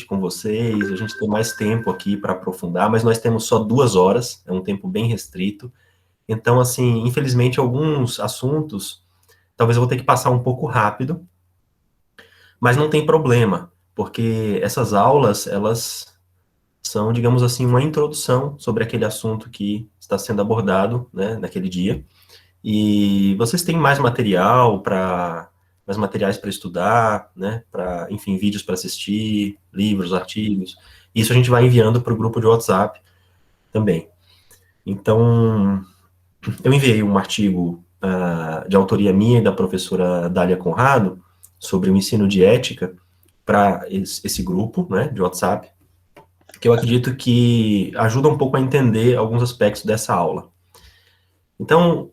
com vocês, a gente tem mais tempo aqui para aprofundar, mas nós temos só 2 horas, é um tempo bem restrito. Então, assim, infelizmente, alguns assuntos, talvez eu vou ter que passar um pouco rápido, mas não tem problema, porque essas aulas, elas são, digamos assim, uma introdução sobre aquele assunto que está sendo abordado, né, naquele dia. E vocês têm mais materiais para estudar, né, para, enfim, vídeos para assistir, livros, artigos. Isso a gente vai enviando para o grupo de WhatsApp também. Então, eu enviei um artigo de autoria minha e da professora Dália Conrado sobre o ensino de ética para esse grupo, né, de WhatsApp, que eu acredito que ajuda um pouco a entender alguns aspectos dessa aula. Então,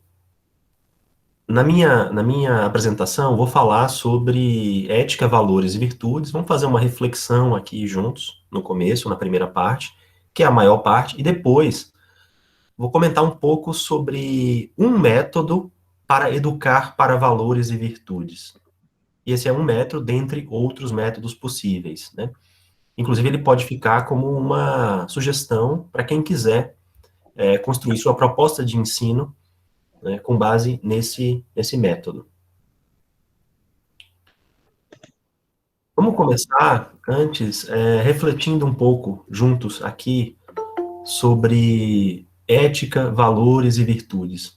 na minha apresentação, vou falar sobre ética, valores e virtudes. Vamos fazer uma reflexão aqui juntos, no começo, na primeira parte, que é a maior parte, e depois vou comentar um pouco sobre um método para educar para valores e virtudes. E esse é um método dentre outros métodos possíveis, né? Inclusive, ele pode ficar como uma sugestão para quem quiser construir sua proposta de ensino, né, com base nesse método. Vamos começar antes refletindo um pouco juntos aqui sobre ética, valores e virtudes.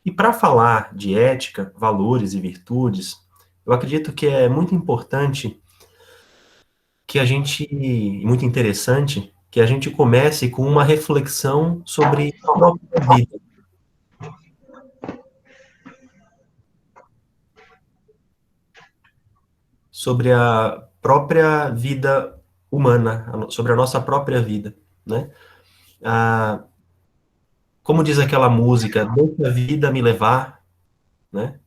E para falar de ética, valores e virtudes, eu acredito que é muito importante muito interessante, que a gente comece com uma reflexão sobre a própria vida. Sobre a própria vida humana, sobre a nossa própria vida, né? Como diz aquela música, deixa a vida me levar, né?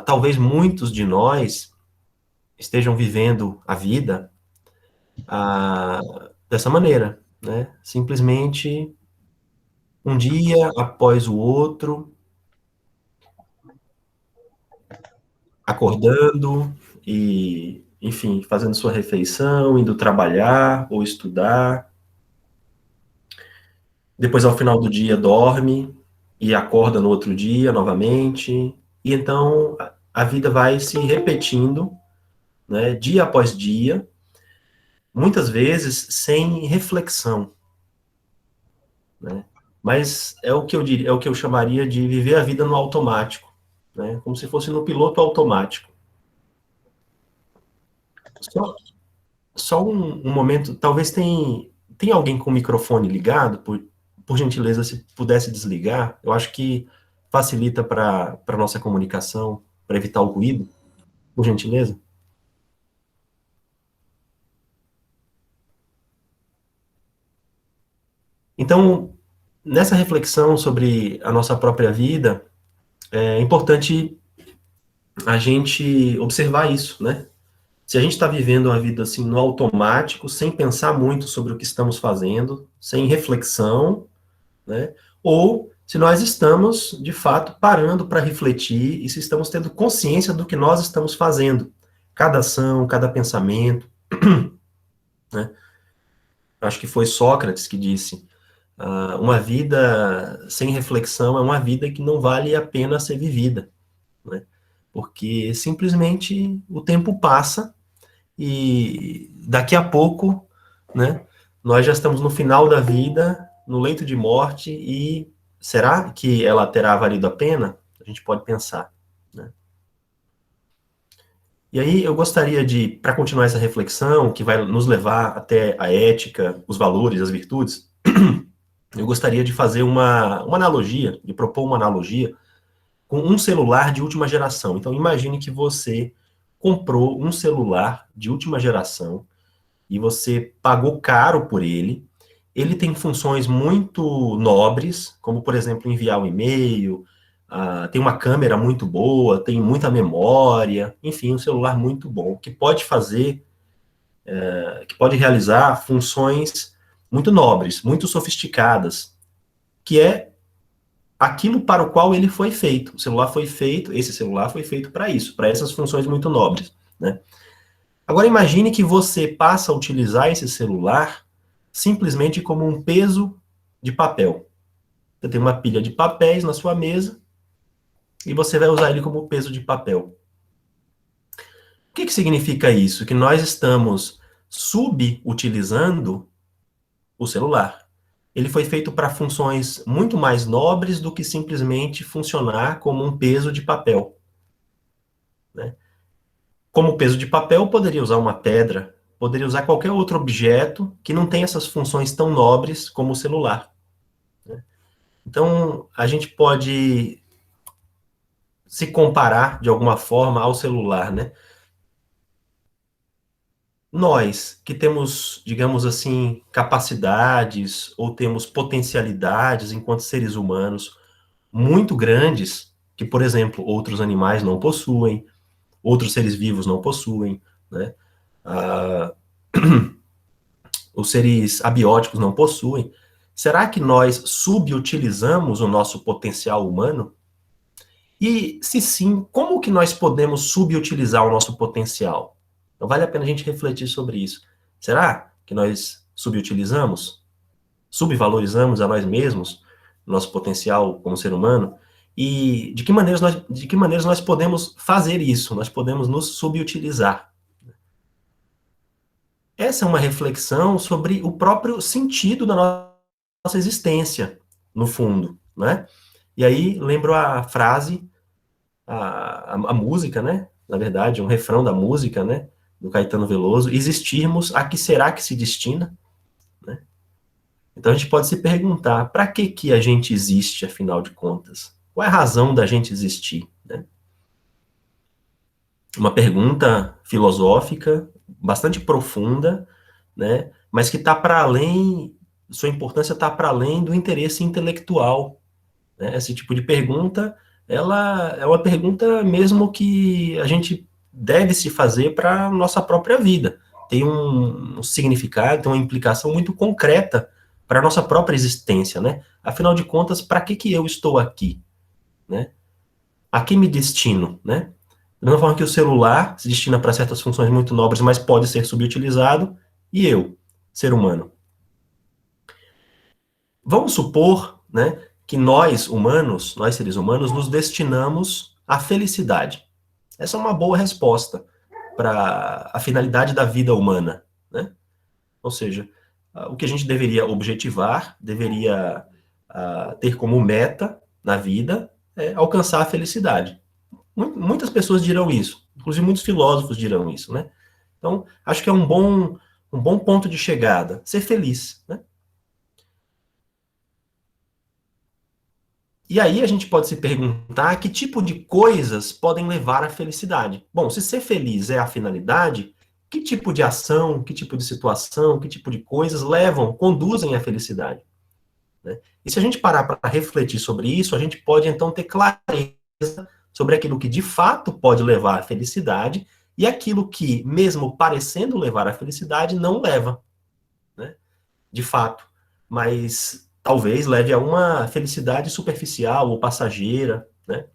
Talvez muitos de nós estejam vivendo a vida dessa maneira, né? Simplesmente um dia após o outro, acordando e, enfim, fazendo sua refeição, indo trabalhar ou estudar. Depois, ao final do dia, dorme e acorda no outro dia novamente. E então a vida vai se repetindo, né, dia após dia, muitas vezes sem reflexão, né? Mas é o que eu diria, é o que eu chamaria de viver a vida no automático, né? Como se fosse no piloto automático. Só um momento, talvez tem alguém com o microfone ligado, por gentileza, se pudesse desligar, eu acho que facilita para a nossa comunicação, para evitar o ruído, por gentileza. Então, nessa reflexão sobre a nossa própria vida, é importante a gente observar isso, né? Se a gente está vivendo a vida assim no automático, sem pensar muito sobre o que estamos fazendo, sem reflexão, né? Ou se nós estamos, de fato, parando para refletir e se estamos tendo consciência do que nós estamos fazendo. Cada ação, cada pensamento, né? Acho que foi Sócrates que disse, uma vida sem reflexão é uma vida que não vale a pena ser vivida, né? Porque simplesmente o tempo passa e daqui a pouco, né, nós já estamos no final da vida, no leito de morte, e será que ela terá valido a pena? A gente pode pensar, né? E aí eu gostaria de, para continuar essa reflexão, que vai nos levar até a ética, os valores, as virtudes, eu gostaria de fazer uma analogia, de propor uma analogia com um celular de última geração. Então imagine que você comprou um celular de última geração, e você pagou caro por ele. Ele tem funções muito nobres, como, por exemplo, enviar um e-mail, tem uma câmera muito boa, tem muita memória, enfim, um celular muito bom, que pode fazer, que pode realizar funções muito nobres, muito sofisticadas, que é aquilo para o qual ele foi feito. Esse celular foi feito para isso, para essas funções muito nobres, né? Agora imagine que você passa a utilizar esse celular simplesmente como um peso de papel. Você tem uma pilha de papéis na sua mesa e você vai usar ele como peso de papel. O que significa isso? Que nós estamos subutilizando o celular. Ele foi feito para funções muito mais nobres do que simplesmente funcionar como um peso de papel, né? Como peso de papel, poderia usar uma pedra, poderia usar qualquer outro objeto que não tem essas funções tão nobres como o celular, né? Então, a gente pode se comparar de alguma forma ao celular, né? Nós que temos, digamos assim, capacidades ou temos potencialidades enquanto seres humanos muito grandes, que, por exemplo, outros animais não possuem, outros seres vivos não possuem, né? Ah, os seres abióticos não possuem. Será que nós subutilizamos o nosso potencial humano? E, se sim, como que nós podemos subutilizar o nosso potencial? Então, vale a pena a gente refletir sobre isso. Será que nós subutilizamos? Subvalorizamos a nós mesmos, nosso potencial como ser humano? E de que maneiras nós podemos fazer isso? Nós podemos nos subutilizar. Essa é uma reflexão sobre o próprio sentido da nossa existência, no fundo, né? E aí, lembro a frase, a música, né? Na verdade, um refrão da música, né? Do Caetano Veloso: existirmos, a que será que se destina? Né? Então a gente pode se perguntar, para que a gente existe, afinal de contas? Qual é a razão da gente existir? Né? Uma pergunta filosófica, bastante profunda, né? Mas que está para além, sua importância está para além do interesse intelectual. Né? Esse tipo de pergunta, ela é uma pergunta mesmo que a gente deve se fazer para a nossa própria vida. Tem um significado, tem uma implicação muito concreta para a nossa própria existência, né? Afinal de contas, para que eu estou aqui? Né? A que me destino? Né? Da mesma forma que o celular se destina para certas funções muito nobres, mas pode ser subutilizado, e eu, ser humano? Vamos supor, né, que nós, humanos, nós seres humanos, nos destinamos à felicidade. Essa é uma boa resposta para a finalidade da vida humana, né? Ou seja, o que a gente deveria objetivar, deveria ter como meta na vida é alcançar a felicidade. Muitas pessoas dirão isso, inclusive muitos filósofos dirão isso, né? Então, acho que é um bom ponto de chegada, ser feliz, né? E aí a gente pode se perguntar que tipo de coisas podem levar à felicidade. Bom, se ser feliz é a finalidade, que tipo de ação, que tipo de situação, que tipo de coisas levam, conduzem à felicidade? Né? E se a gente parar para refletir sobre isso, a gente pode então ter clareza sobre aquilo que de fato pode levar à felicidade e aquilo que, mesmo parecendo levar à felicidade, não leva, né? De fato. Mas talvez leve a uma felicidade superficial ou passageira, né?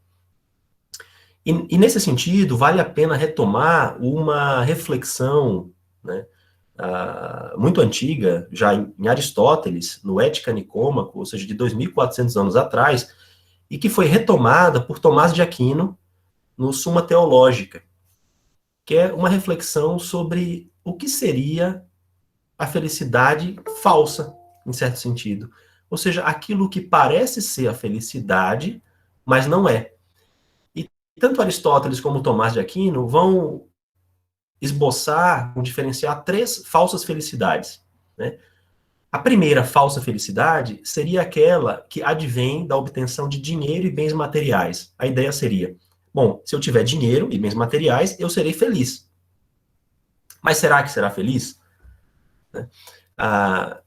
E nesse sentido, vale a pena retomar uma reflexão, né, muito antiga, já em Aristóteles, no Ética Nicômaco, ou seja, de 2.400 anos atrás, e que foi retomada por Tomás de Aquino no Suma Teológica, que é uma reflexão sobre o que seria a felicidade falsa, em certo sentido. Ou seja, aquilo que parece ser a felicidade, mas não é. E tanto Aristóteles como Tomás de Aquino vão esboçar, vão diferenciar três falsas felicidades, né? A primeira falsa felicidade seria aquela que advém da obtenção de dinheiro e bens materiais. A ideia seria, bom, se eu tiver dinheiro e bens materiais, eu serei feliz. Mas será que será feliz? Né? Ah,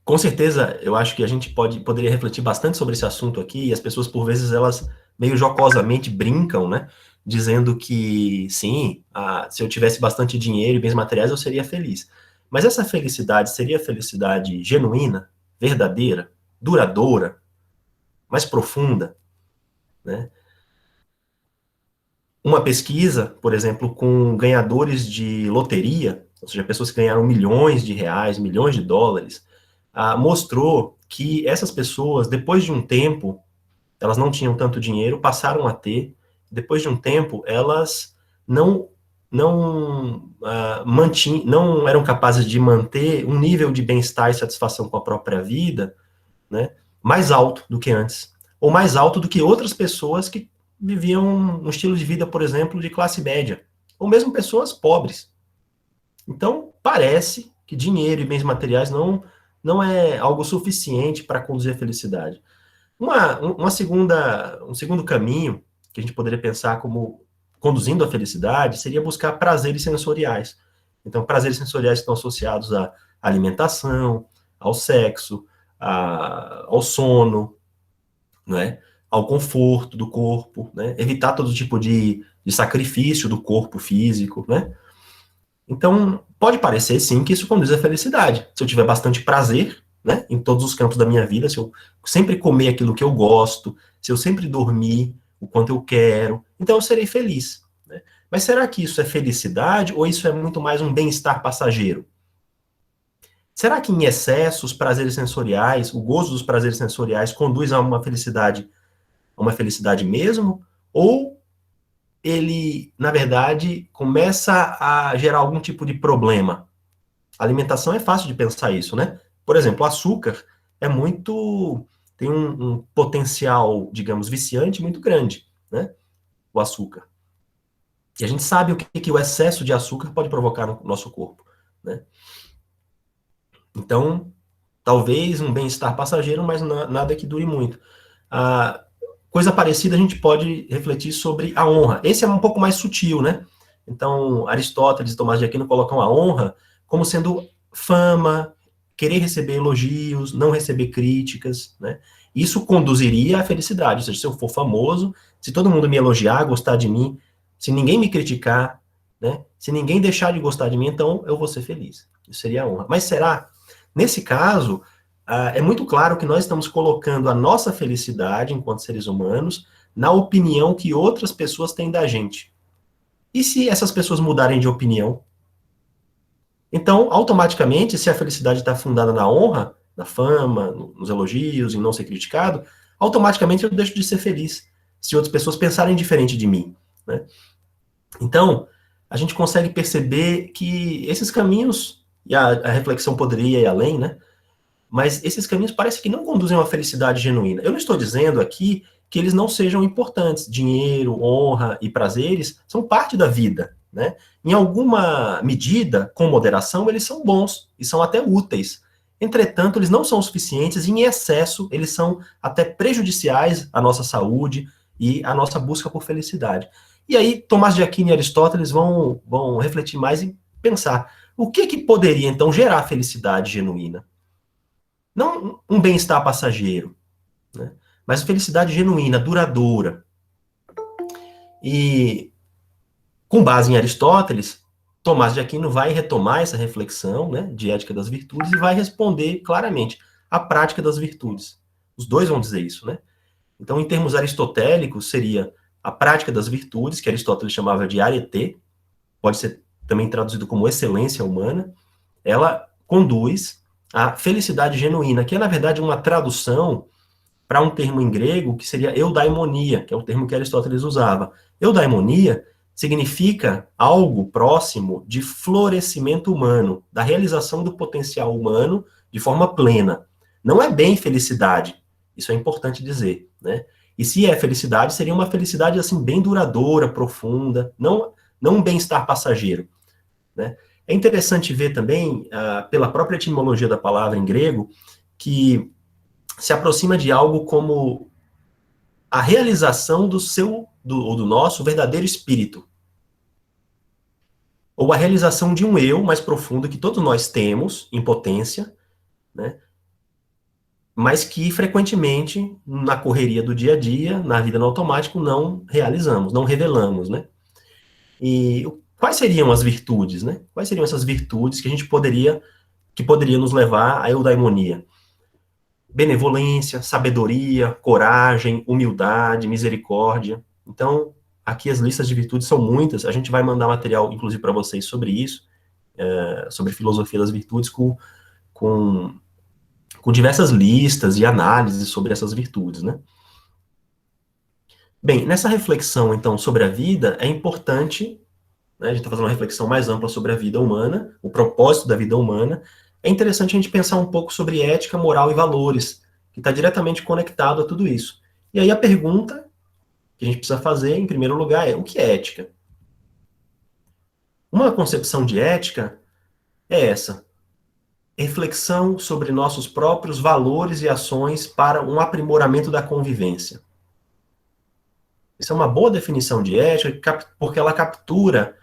com certeza, eu acho que a gente poderia refletir bastante sobre esse assunto aqui, e as pessoas, por vezes, elas meio jocosamente brincam, né? Dizendo que, sim, se eu tivesse bastante dinheiro e bens materiais, eu seria feliz. Mas essa felicidade seria felicidade genuína, verdadeira, duradoura, mais profunda, né? uma pesquisa, por exemplo, com ganhadores de loteria, ou seja, pessoas que ganharam milhões de reais, milhões de dólares, mostrou que essas pessoas, depois de um tempo, elas não tinham tanto dinheiro, passaram a ter, depois de um tempo, elas não eram capazes de manter um nível de bem-estar e satisfação com a própria vida, né, mais alto do que antes, ou mais alto do que outras pessoas que viviam um estilo de vida, por exemplo, de classe média, ou mesmo pessoas pobres. Então, parece que dinheiro e bens materiais não é algo suficiente para conduzir a felicidade. Um segundo caminho que a gente poderia pensar como conduzindo a felicidade seria buscar prazeres sensoriais. Então, prazeres sensoriais estão associados à alimentação, ao sexo, ao sono, né? Ao conforto do corpo, né? Evitar todo tipo de sacrifício do corpo físico, né? Então, pode parecer, sim, que isso conduz à felicidade. Se eu tiver bastante prazer, né, em todos os campos da minha vida, se eu sempre comer aquilo que eu gosto, se eu sempre dormir o quanto eu quero, então eu serei feliz, né? Mas será que isso é felicidade ou isso é muito mais um bem-estar passageiro? Será que em excesso os prazeres sensoriais, o gozo dos prazeres sensoriais conduz a uma felicidade mesmo? Ou ele, na verdade, começa a gerar algum tipo de problema? A alimentação é fácil de pensar isso, né? Por exemplo, o açúcar tem um potencial, digamos, viciante muito grande, né? O açúcar. E a gente sabe o que o excesso de açúcar pode provocar no nosso corpo, né? Então, talvez um bem-estar passageiro, mas nada que dure muito. A coisa parecida a gente pode refletir sobre a honra. Esse é um pouco mais sutil, né? Então, Aristóteles e Tomás de Aquino colocam a honra como sendo fama, querer receber elogios, não receber críticas, né? Isso conduziria à felicidade. Ou seja, se eu for famoso, se todo mundo me elogiar, gostar de mim, se ninguém me criticar, né? Se ninguém deixar de gostar de mim, então eu vou ser feliz. Isso seria a honra. Mas será? Nesse caso, é muito claro que nós estamos colocando a nossa felicidade enquanto seres humanos na opinião que outras pessoas têm da gente. E se essas pessoas mudarem de opinião? Então, automaticamente, se a felicidade está fundada na honra, na fama, nos elogios, em não ser criticado, automaticamente eu deixo de ser feliz se outras pessoas pensarem diferente de mim, né? Então, a gente consegue perceber que esses caminhos, e a reflexão poderia ir além, né? Mas esses caminhos parecem que não conduzem a uma felicidade genuína. Eu não estou dizendo aqui que eles não sejam importantes. Dinheiro, honra e prazeres são parte da vida, né? Em alguma medida, com moderação, eles são bons e são até úteis. Entretanto, eles não são suficientes e, em excesso, eles são até prejudiciais à nossa saúde e à nossa busca por felicidade. E aí, Tomás de Aquino e Aristóteles vão refletir mais e pensar o que poderia, então, gerar felicidade genuína? Não um bem-estar passageiro, né? Mas felicidade genuína, duradoura. E, com base em Aristóteles, Tomás de Aquino vai retomar essa reflexão, né, de ética das virtudes e vai responder claramente a prática das virtudes. Os dois vão dizer isso, né? Então, em termos aristotélicos, seria a prática das virtudes, que Aristóteles chamava de arete, pode ser também traduzido como excelência humana. Ela conduz à felicidade genuína, que é, na verdade, uma tradução para um termo em grego que seria eudaimonia, que é o termo que Aristóteles usava. Eudaimonia significa algo próximo de florescimento humano, da realização do potencial humano de forma plena. Não é bem felicidade, isso é importante dizer, né? E se é felicidade, seria uma felicidade assim bem duradoura, profunda, não um bem-estar passageiro, né? É interessante ver também, pela própria etimologia da palavra em grego, que se aproxima de algo como a realização do nosso verdadeiro espírito. Ou a realização de um eu mais profundo que todos nós temos, em potência, né? Mas que frequentemente, na correria do dia a dia, na vida no automático, não realizamos, não revelamos, né? E quais seriam as virtudes, né? Quais seriam essas virtudes que que poderia nos levar à eudaimonia? Benevolência, sabedoria, coragem, humildade, misericórdia. Então, aqui as listas de virtudes são muitas, a gente vai mandar material, inclusive, para vocês sobre isso, sobre filosofia das virtudes, com, com diversas listas e análises sobre essas virtudes, né? Bem, nessa reflexão, então, sobre a vida, é importante, né, a gente está fazendo uma reflexão mais ampla sobre a vida humana, o propósito da vida humana, é interessante a gente pensar um pouco sobre ética, moral e valores, que está diretamente conectado a tudo isso. E aí a pergunta que a gente precisa fazer, em primeiro lugar, é: o que é ética? Uma concepção de ética é essa: reflexão sobre nossos próprios valores e ações para um aprimoramento da convivência. Isso é uma boa definição de ética, porque ela captura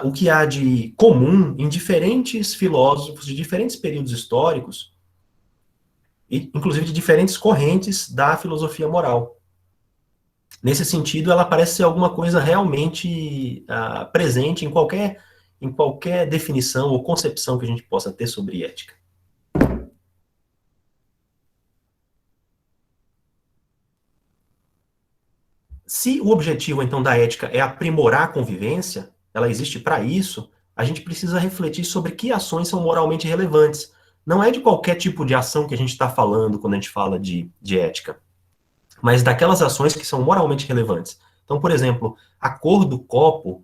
o que há de comum em diferentes filósofos de diferentes períodos históricos, e inclusive de diferentes correntes da filosofia moral. Nesse sentido, ela parece ser alguma coisa realmente presente em qualquer definição ou concepção que a gente possa ter sobre ética. Se o objetivo, então, da ética é aprimorar a convivência, ela existe para isso, a gente precisa refletir sobre que ações são moralmente relevantes. Não é de qualquer tipo de ação que a gente está falando quando a gente fala de ética, mas daquelas ações que são moralmente relevantes. Então, por exemplo, a cor do copo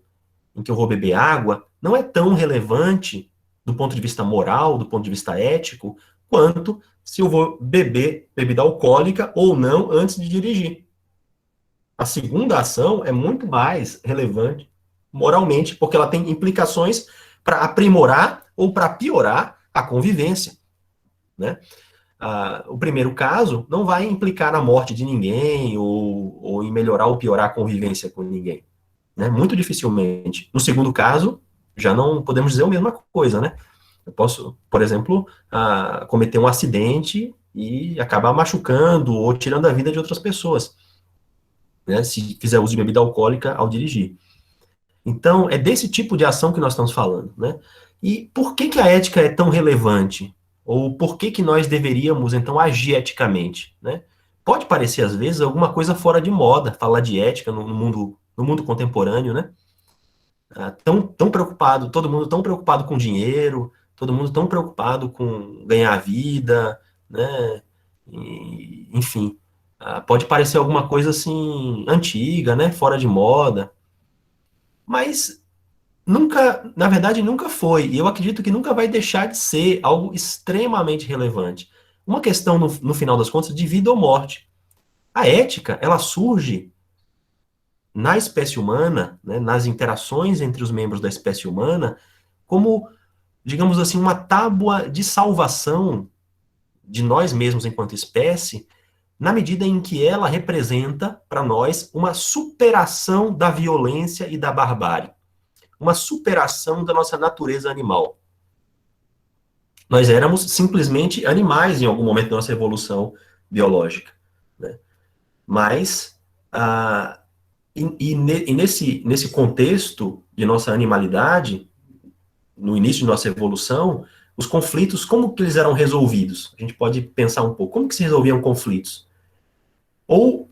em que eu vou beber água não é tão relevante do ponto de vista moral, do ponto de vista ético, quanto se eu vou beber bebida alcoólica ou não antes de dirigir. A segunda ação é muito mais relevante moralmente, porque ela tem implicações para aprimorar ou para piorar a convivência, né? O primeiro caso não vai implicar na morte de ninguém ou em melhorar ou piorar a convivência com ninguém, né? Muito dificilmente. No segundo caso, já não podemos dizer a mesma coisa, né? Eu posso, por exemplo, cometer um acidente e acabar machucando ou tirando a vida de outras pessoas, né, se fizer uso de bebida alcoólica ao dirigir. Então, é desse tipo de ação que nós estamos falando, né? E por que a ética é tão relevante? Ou por que nós deveríamos, então, agir eticamente, né? Pode parecer, às vezes, alguma coisa fora de moda falar de ética no mundo contemporâneo, né? Tão preocupado, todo mundo tão preocupado com dinheiro, todo mundo tão preocupado com ganhar vida, né? Enfim, pode parecer alguma coisa assim antiga, né? Fora de moda, mas nunca, na verdade, nunca foi. E eu acredito que nunca vai deixar de ser algo extremamente relevante. Uma questão, no final das contas, de vida ou morte. A ética, ela surge na espécie humana, né, nas interações entre os membros da espécie humana, como, digamos assim, uma tábua de salvação de nós mesmos enquanto espécie, na medida em que ela representa, para nós, uma superação da violência e da barbárie, uma superação da nossa natureza animal. Nós éramos simplesmente animais em algum momento da nossa evolução biológica, né? Mas, nesse contexto de nossa animalidade, no início de nossa evolução, os conflitos, como que eles eram resolvidos? A gente pode pensar um pouco, como que se resolviam conflitos? Ou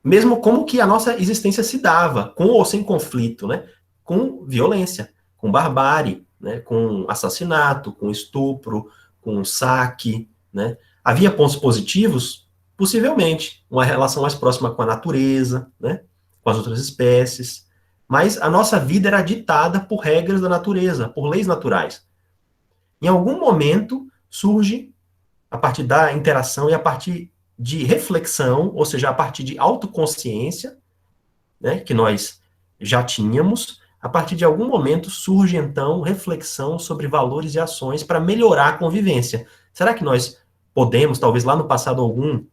mesmo como que a nossa existência se dava, com ou sem conflito, né? Com violência, com barbárie, né? Com assassinato, com estupro, com saque, né? Havia pontos positivos? Possivelmente, uma relação mais próxima com a natureza, né? Com as outras espécies, mas a nossa vida era ditada por regras da natureza, por leis naturais. Em algum momento surge, a partir da interação e a partir de reflexão, ou seja, a partir de autoconsciência, né, que nós já tínhamos, a partir de algum momento surge, então, reflexão sobre valores e ações para melhorar a convivência. Será que nós podemos, talvez lá no passado, algum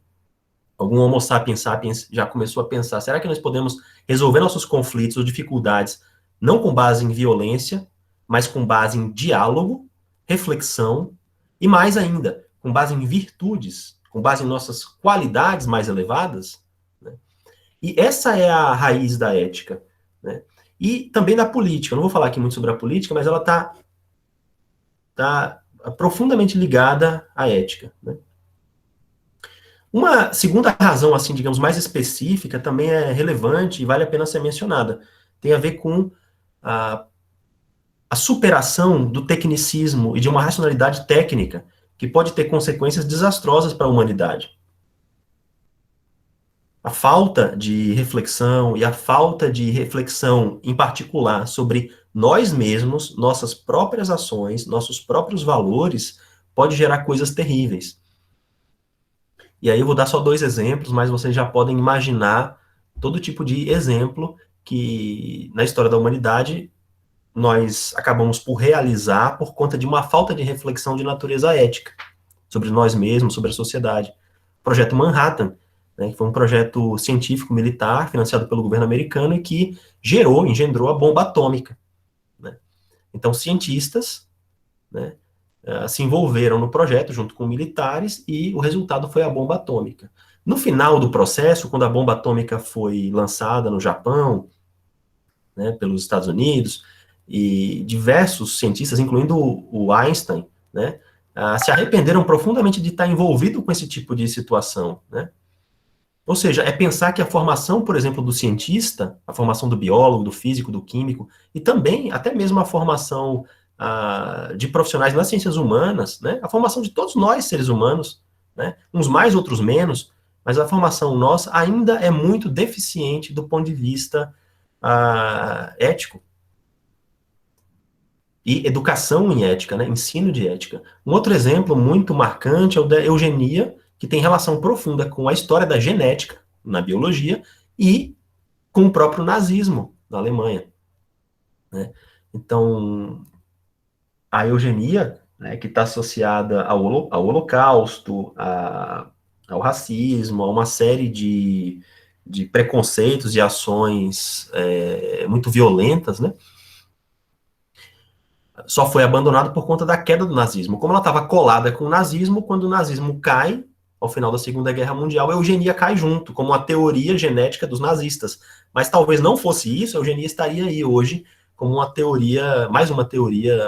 Homo sapiens sapiens já começou a pensar, será que nós podemos resolver nossos conflitos ou dificuldades não com base em violência, mas com base em diálogo, reflexão e, mais ainda, com base em virtudes, com base em nossas qualidades mais elevadas, né? E essa é a raiz da ética, né? E também da política. Eu não vou falar aqui muito sobre a política, mas ela tá profundamente ligada à ética, né? Uma segunda razão, assim, digamos, mais específica, também é relevante e vale a pena ser mencionada. Tem a ver com a superação do tecnicismo e de uma racionalidade técnica que pode ter consequências desastrosas para a humanidade. A falta de reflexão e a falta de reflexão, em particular, sobre nós mesmos, nossas próprias ações, nossos próprios valores, pode gerar coisas terríveis. E aí eu vou dar só 2 exemplos, mas vocês já podem imaginar todo tipo de exemplo que, na história da humanidade, nós acabamos por realizar por conta de uma falta de reflexão de natureza ética sobre nós mesmos, sobre a sociedade. O Projeto Manhattan, né, que foi um projeto científico-militar financiado pelo governo americano e que engendrou a bomba atômica. Né? Então, cientistas, né, se envolveram no projeto junto com militares e o resultado foi a bomba atômica. No final do processo, quando a bomba atômica foi lançada no Japão, né, pelos Estados Unidos, e diversos cientistas, incluindo o Einstein, né, se arrependeram profundamente de estar envolvido com esse tipo de situação, né? Ou seja, é pensar que a formação, por exemplo, do cientista, a formação do biólogo, do físico, do químico, e também até mesmo a formação de profissionais nas ciências humanas, né, a formação de todos nós, seres humanos, né, uns mais, outros menos, mas a formação nossa ainda é muito deficiente do ponto de vista ético. E educação em ética, né, ensino de ética. Um outro exemplo muito marcante é o da eugenia, que tem relação profunda com a história da genética na biologia e com o próprio nazismo na Alemanha. Né? Então, a eugenia, né, que está associada ao Holocausto, ao racismo, a uma série de preconceitos e ações muito violentas, né? Só foi abandonado por conta da queda do nazismo. Como ela estava colada com o nazismo, quando o nazismo cai, ao final da Segunda Guerra Mundial, a eugenia cai junto, como uma teoria genética dos nazistas. Mas talvez não fosse isso, a eugenia estaria aí hoje como uma teoria, mais uma teoria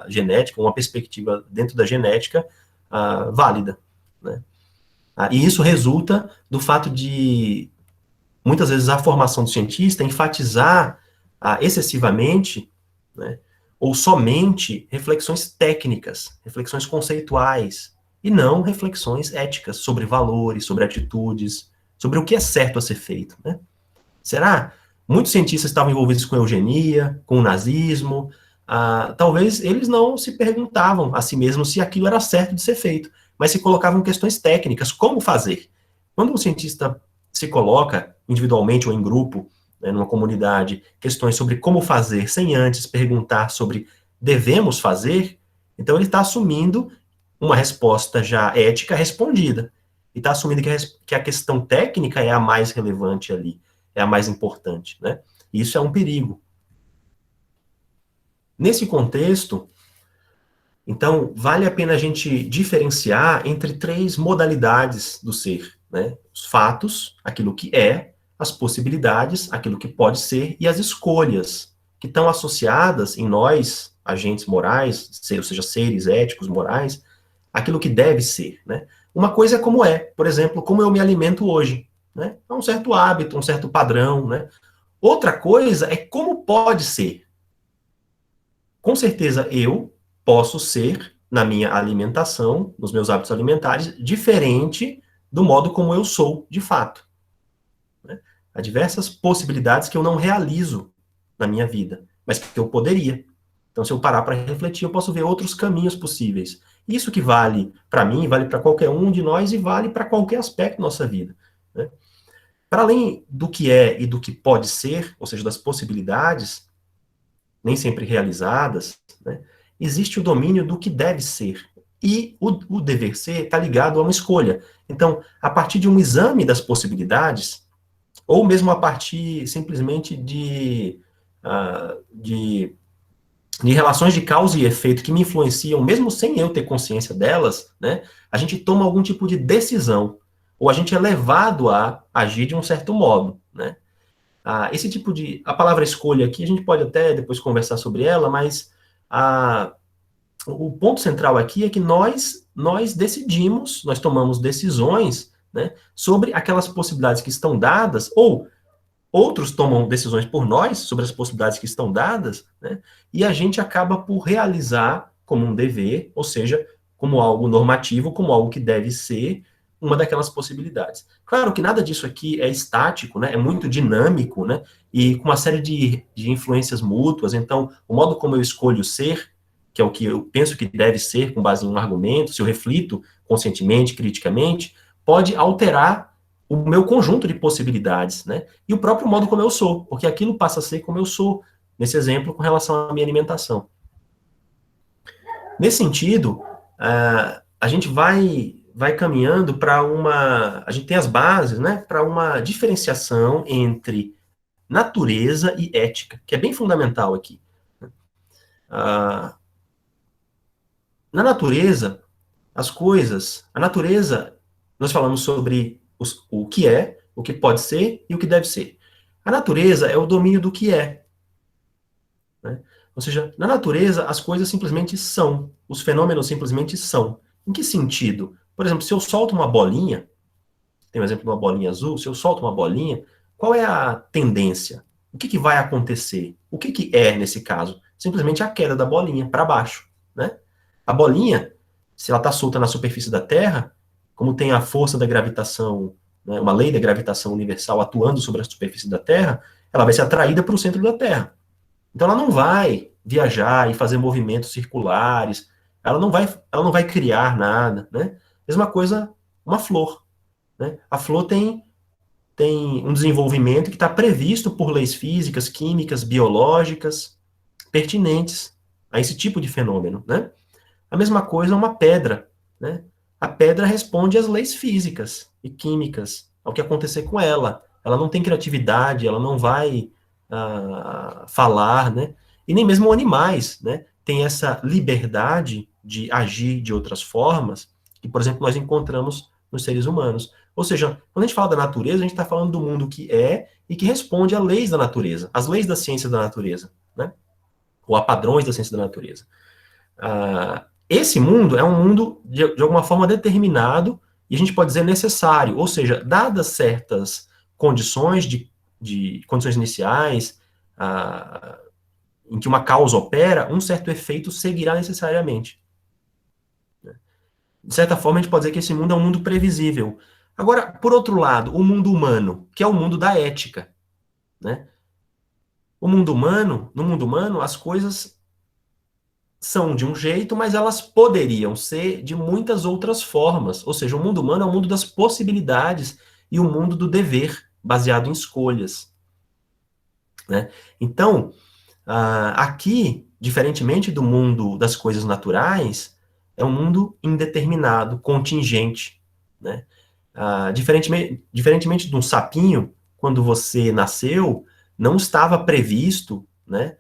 genética, uma perspectiva dentro da genética válida. Né? E isso resulta do fato de, muitas vezes, a formação do cientista enfatizar excessivamente, né, ou somente reflexões técnicas, reflexões conceituais, e não reflexões éticas sobre valores, sobre atitudes, sobre o que é certo a ser feito. Né? Será? Muitos cientistas estavam envolvidos com eugenia, com o nazismo, talvez eles não se perguntavam a si mesmos se aquilo era certo de ser feito, mas se colocavam questões técnicas, como fazer. Quando um cientista se coloca, individualmente ou em grupo, né, numa comunidade, questões sobre como fazer, sem antes perguntar sobre devemos fazer, então ele está assumindo uma resposta já ética respondida. E está assumindo que a questão técnica é a mais relevante ali, é a mais importante, né? E isso é um perigo. Nesse contexto, então, vale a pena a gente diferenciar entre 3 modalidades do ser, né? Os fatos, aquilo que é, as possibilidades, aquilo que pode ser, e as escolhas, que estão associadas em nós, agentes morais, ou seja, seres éticos, morais, aquilo que deve ser, né? Uma coisa é como é, por exemplo, como eu me alimento hoje, né? É um certo hábito, um certo padrão, né? Outra coisa é como pode ser. Com certeza eu posso ser, na minha alimentação, nos meus hábitos alimentares, diferente do modo como eu sou de fato. Né? Há diversas possibilidades que eu não realizo na minha vida, mas que eu poderia. Então, se eu parar para refletir, eu posso ver outros caminhos possíveis. Isso que vale para mim, vale para qualquer um de nós e vale para qualquer aspecto da nossa vida. Né? Para além do que é e do que pode ser, ou seja, das possibilidades, nem sempre realizadas, né, existe o domínio do que deve ser. E o dever ser está ligado a uma escolha. Então, a partir de um exame das possibilidades, ou mesmo a partir simplesmente de relações de causa e efeito que me influenciam, mesmo sem eu ter consciência delas, né, a gente toma algum tipo de decisão, ou a gente é levado a agir de um certo modo, né. Esse tipo de... A palavra escolha aqui, a gente pode até depois conversar sobre ela, mas o ponto central aqui é que nós decidimos, nós tomamos decisões né, sobre aquelas possibilidades que estão dadas, ou outros tomam decisões por nós sobre as possibilidades que estão dadas, né, e a gente acaba por realizar como um dever, ou seja, como algo normativo, como algo que deve ser uma daquelas possibilidades. Claro que nada disso aqui é estático, né, é muito dinâmico, né, e com uma série de influências mútuas. Então, o modo como eu escolho ser, que é o que eu penso que deve ser com base em um argumento, se eu reflito conscientemente, criticamente, pode alterar o meu conjunto de possibilidades, né? E o próprio modo como eu sou, porque aquilo passa a ser como eu sou, nesse exemplo, com relação à minha alimentação. Nesse sentido, a gente vai caminhando para uma... A gente tem as bases, né, para uma diferenciação entre natureza e ética, que é bem fundamental aqui. Na natureza, as coisas... A natureza, nós falamos sobre o que é, o que pode ser e o que deve ser. A natureza é o domínio do que é, né? Ou seja, na natureza, as coisas simplesmente são. Os fenômenos simplesmente são. Em que sentido? Por exemplo, se eu solto uma bolinha, tem um exemplo de uma bolinha azul, se eu solto uma bolinha, qual é a tendência? O que vai acontecer? O que é, nesse caso? Simplesmente a queda da bolinha para baixo, né? A bolinha, se ela está solta na superfície da Terra, como tem a força da gravitação, né, uma lei da gravitação universal atuando sobre a superfície da Terra, ela vai ser atraída para o centro da Terra. Então ela não vai viajar e fazer movimentos circulares, ela não vai criar nada, né? Mesma coisa uma flor, né? A flor tem um desenvolvimento que está previsto por leis físicas, químicas, biológicas, pertinentes a esse tipo de fenômeno, né? A mesma coisa uma pedra, né? A pedra responde às leis físicas e químicas, ao que acontecer com ela. Ela não tem criatividade, ela não vai falar, né? E nem mesmo animais, né? Tem essa liberdade de agir de outras formas que, por exemplo, nós encontramos nos seres humanos. Ou seja, quando a gente fala da natureza, a gente está falando do mundo que é e que responde a leis da natureza, as leis da ciência da natureza, né? Ou a padrões da ciência da natureza. Esse mundo é um mundo, de alguma forma, determinado, e a gente pode dizer necessário, ou seja, dadas certas condições de condições iniciais, em que uma causa opera, um certo efeito seguirá necessariamente. De certa forma, a gente pode dizer que esse mundo é um mundo previsível. Agora, por outro lado, o mundo humano, que é o mundo da ética, né? No mundo humano, as coisas são de um jeito, mas elas poderiam ser de muitas outras formas. Ou seja, o mundo humano é o mundo das possibilidades e o mundo do dever, baseado em escolhas, né? Então, aqui, diferentemente do mundo das coisas naturais, é um mundo indeterminado, contingente, né? Diferentemente de um sapinho, quando você nasceu, não estava previsto, né?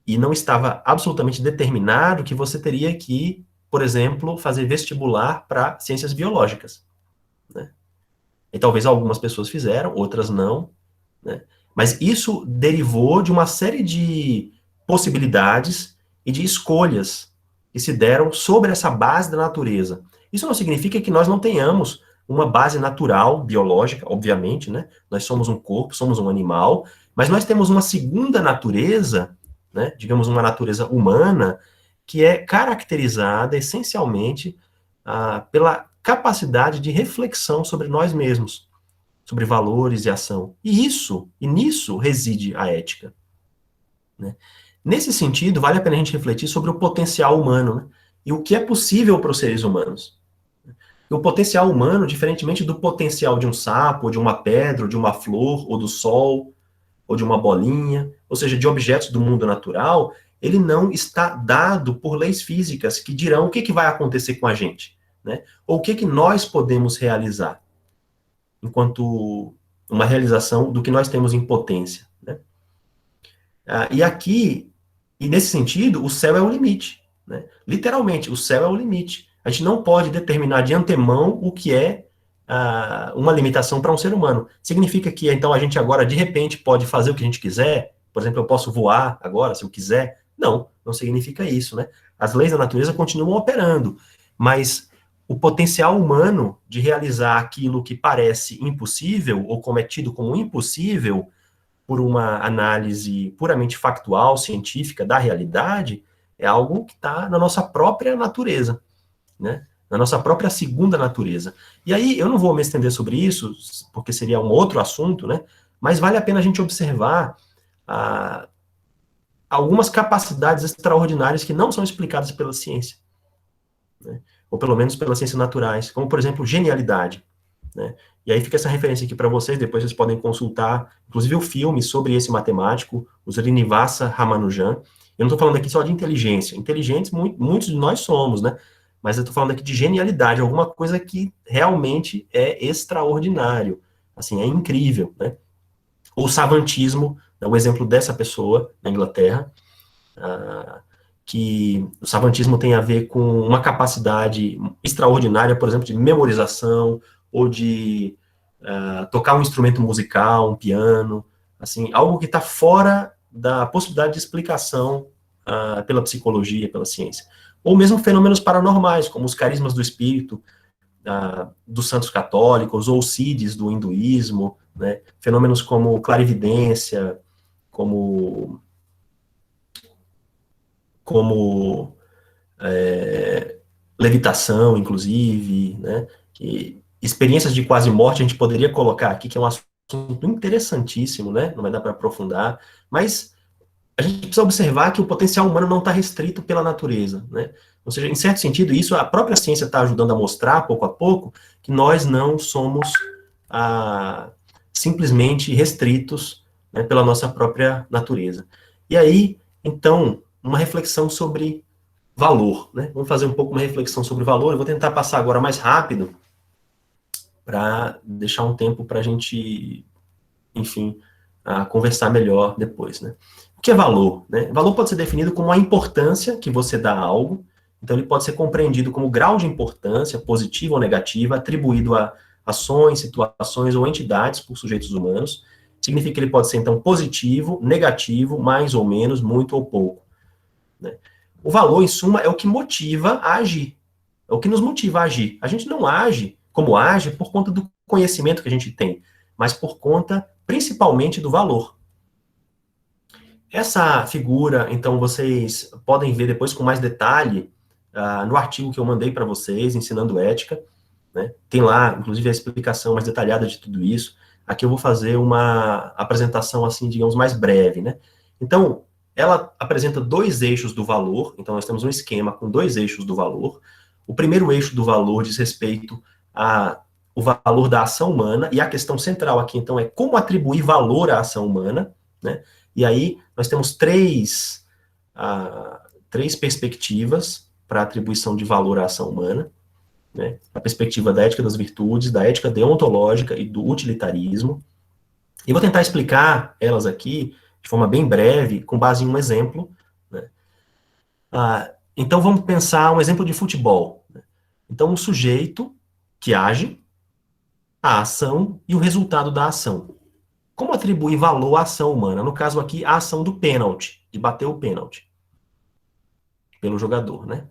E não estava absolutamente determinado que você teria que, por exemplo, fazer vestibular para ciências biológicas, né? E talvez algumas pessoas fizeram, outras não, né? Mas isso derivou de uma série de possibilidades e de escolhas que se deram sobre essa base da natureza. Isso não significa que nós não tenhamos uma base natural, biológica, obviamente, né? Nós somos um corpo, somos um animal, mas nós temos uma segunda natureza, né? Digamos, uma natureza humana, que é caracterizada essencialmente pela capacidade de reflexão sobre nós mesmos, sobre valores e ação. E nisso reside a ética, né? Nesse sentido, vale a pena a gente refletir sobre o potencial humano, né? E o que é possível para os seres humanos. E o potencial humano, diferentemente do potencial de um sapo, ou de uma pedra, ou de uma flor, ou do sol, ou de uma bolinha, ou seja, de objetos do mundo natural, ele não está dado por leis físicas que dirão o que vai acontecer com a gente, né? Ou o que nós podemos realizar enquanto uma realização do que nós temos em potência, né? E nesse sentido, o céu é o limite, né? Literalmente, o céu é o limite. A gente não pode determinar de antemão o que é uma limitação para um ser humano. Significa que, então, a gente agora, de repente, pode fazer o que a gente quiser? Por exemplo, eu posso voar agora, se eu quiser? Não, não significa isso, né? As leis da natureza continuam operando, mas o potencial humano de realizar aquilo que parece impossível, ou como é tido como impossível, por uma análise puramente factual, científica da realidade, é algo que está na nossa própria natureza, né? Na nossa própria segunda natureza. E aí, eu não vou me estender sobre isso, porque seria um outro assunto, né? Mas vale a pena a gente observar algumas capacidades extraordinárias que não são explicadas pela ciência, né? Ou pelo menos pelas ciências naturais, como, por exemplo, genialidade, né? E aí fica essa referência aqui para vocês, depois vocês podem consultar, inclusive o filme sobre esse matemático, o Srinivasa Ramanujan. Eu não estou falando aqui só de inteligência. Inteligentes, muitos de nós somos, né? Mas eu estou falando aqui de genialidade, alguma coisa que realmente é extraordinário, assim, é incrível, né? O savantismo, é o exemplo dessa pessoa na Inglaterra, que o savantismo tem a ver com uma capacidade extraordinária, por exemplo, de memorização, ou de tocar um instrumento musical, um piano, assim, algo que está fora da possibilidade de explicação pela psicologia, pela ciência. Ou mesmo fenômenos paranormais, como os carismas do espírito, dos santos católicos, ou siddhis do hinduísmo, né? Fenômenos como clarividência, como levitação, inclusive, né? Que experiências de quase morte a gente poderia colocar aqui, que é um assunto interessantíssimo, né? Não vai dar para aprofundar, mas a gente precisa observar que o potencial humano não está restrito pela natureza, né? Ou seja, em certo sentido, isso a própria ciência está ajudando a mostrar, pouco a pouco, que nós não somos simplesmente restritos, né, pela nossa própria natureza. E aí, então, uma reflexão sobre valor, né? Vamos fazer um pouco uma reflexão sobre valor. Eu vou tentar passar agora mais rápido para deixar um tempo para a gente, enfim, conversar melhor depois, né? O que é valor, né? Valor pode ser definido como a importância que você dá a algo. Então, ele pode ser compreendido como grau de importância, positiva ou negativa, atribuído a ações, situações ou entidades por sujeitos humanos. Significa que ele pode ser, então, positivo, negativo, mais ou menos, muito ou pouco, né? O valor, em suma, é o que motiva a agir. É o que nos motiva a agir. A gente não age como age por conta do conhecimento que a gente tem, mas por conta, principalmente, do valor. Essa figura, então, vocês podem ver depois com mais detalhe no artigo que eu mandei para vocês, Ensinando Ética, né? Tem lá, inclusive, a explicação mais detalhada de tudo isso. Aqui eu vou fazer uma apresentação, assim, digamos, mais breve, né? Então, ela apresenta dois eixos do valor. Então, nós temos um esquema com dois eixos do valor. O primeiro eixo do valor diz respeito ao valor da ação humana, e a questão central aqui, então, é como atribuir valor à ação humana, né? E aí, nós temos três perspectivas para atribuição de valor à ação humana, né? A perspectiva da ética das virtudes, da ética deontológica e do utilitarismo. E vou tentar explicar elas aqui de forma bem breve, com base em um exemplo, né? Então, vamos pensar um exemplo de futebol, né? Então, um sujeito que age, a ação e o resultado da ação. Como atribuir valor à ação humana? No caso aqui, a ação do pênalti, de bater o pênalti pelo jogador, né?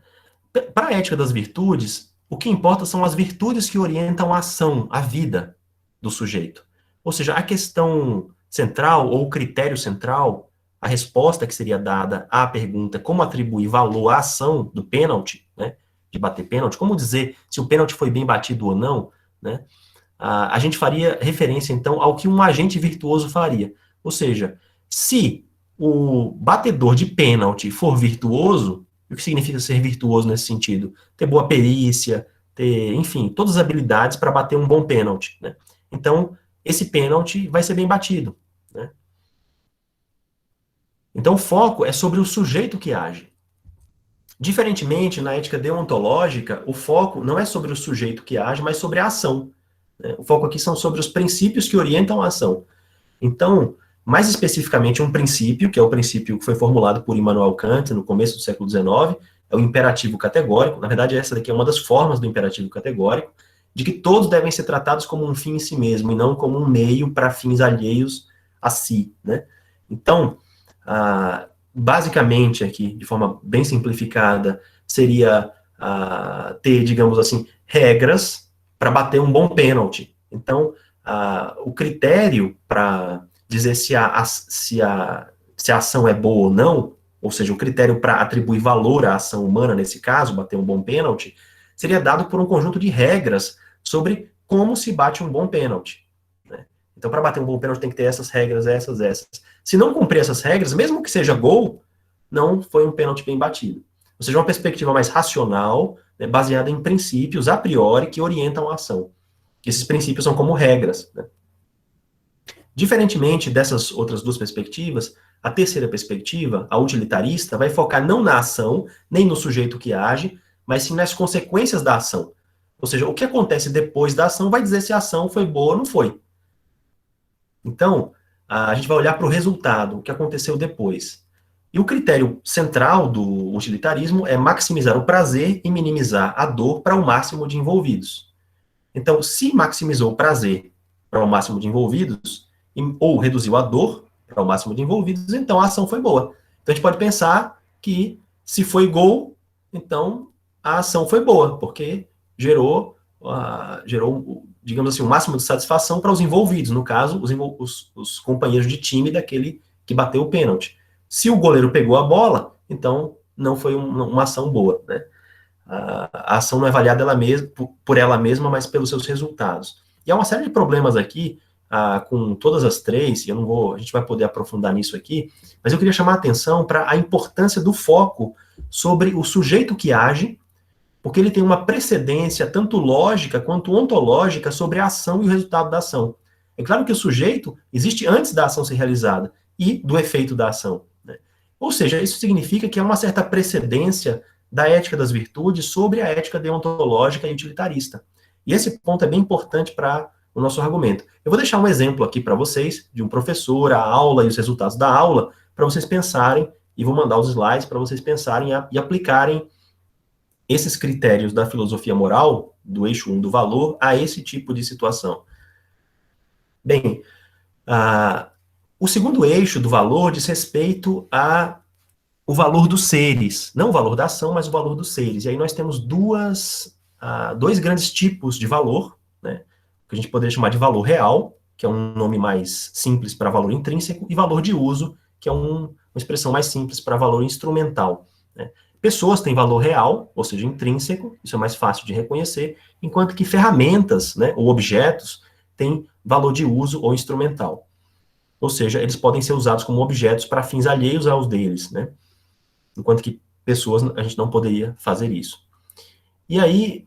Para a ética das virtudes, o que importa são as virtudes que orientam a ação, a vida do sujeito. Ou seja, a questão central, ou o critério central, a resposta que seria dada à pergunta como atribuir valor à ação do pênalti, né, de bater pênalti, como dizer se o pênalti foi bem batido ou não, né, a gente faria referência, então, ao que um agente virtuoso faria. Ou seja, se o batedor de pênalti for virtuoso, o que significa ser virtuoso nesse sentido? Ter boa perícia, ter, enfim, todas as habilidades para bater um bom pênalti, né? Então, esse pênalti vai ser bem batido, né? Então, o foco é sobre o sujeito que age. Diferentemente, na ética deontológica, o foco não é sobre o sujeito que age, mas sobre a ação, né? O foco aqui são sobre os princípios que orientam a ação. Então, mais especificamente, um princípio, que é o princípio que foi formulado por Immanuel Kant no começo do século XIX, é o imperativo categórico. Na verdade, essa daqui é uma das formas do imperativo categórico, de que todos devem ser tratados como um fim em si mesmo, e não como um meio para fins alheios a si, né? Então, basicamente aqui, de forma bem simplificada, seria ter, digamos assim, regras para bater um bom pênalti. Então, o critério para dizer se a ação é boa ou não, ou seja, o critério para atribuir valor à ação humana, nesse caso, bater um bom pênalti, seria dado por um conjunto de regras sobre como se bate um bom pênalti. Né? Então, para bater um bom pênalti tem que ter essas regras, essas. Se não cumprir essas regras, mesmo que seja gol, não foi um pênalti bem batido. Ou seja, uma perspectiva mais racional, né, baseada em princípios a priori que orientam a ação. Esses princípios são como regras. Né? Diferentemente dessas outras duas perspectivas, a terceira perspectiva, a utilitarista, vai focar não na ação, nem no sujeito que age, mas sim nas consequências da ação. Ou seja, o que acontece depois da ação vai dizer se a ação foi boa ou não foi. Então, a gente vai olhar para o resultado, o que aconteceu depois. E o critério central do utilitarismo é maximizar o prazer e minimizar a dor para o máximo de envolvidos. Então, se maximizou o prazer para o máximo de envolvidos, ou reduziu a dor para o máximo de envolvidos, então a ação foi boa. Então a gente pode pensar que se foi gol, então a ação foi boa, porque gerou, digamos assim, o máximo de satisfação para os envolvidos, no caso, os companheiros de time daquele que bateu o pênalti. Se o goleiro pegou a bola, então não foi uma ação boa, né? A ação não é avaliada por ela mesma, mas pelos seus resultados. E há uma série de problemas aqui, com todas as três, a gente vai poder aprofundar nisso aqui, mas eu queria chamar a atenção para a importância do foco sobre o sujeito que age, porque ele tem uma precedência tanto lógica quanto ontológica sobre a ação e o resultado da ação. É claro que o sujeito existe antes da ação ser realizada e do efeito da ação. Né? Ou seja, isso significa que há uma certa precedência da ética das virtudes sobre a ética deontológica e utilitarista. E esse ponto é bem importante para o nosso argumento. Eu vou deixar um exemplo aqui para vocês, de um professor, a aula e os resultados da aula, para vocês pensarem, e vou mandar os slides para vocês pensarem e aplicarem esses critérios da filosofia moral, do eixo 1 do valor, a esse tipo de situação. Bem, o segundo eixo do valor diz respeito o valor dos seres, não o valor da ação, mas o valor dos seres. E aí nós temos dois grandes tipos de valor, né, que a gente poderia chamar de valor real, que é um nome mais simples para valor intrínseco, e valor de uso, que é uma expressão mais simples para valor instrumental. Né. Pessoas têm valor real, ou seja, intrínseco, isso é mais fácil de reconhecer, enquanto que ferramentas, né, ou objetos têm valor de uso ou instrumental. Ou seja, eles podem ser usados como objetos para fins alheios aos deles, né? Enquanto que pessoas, a gente não poderia fazer isso. E aí,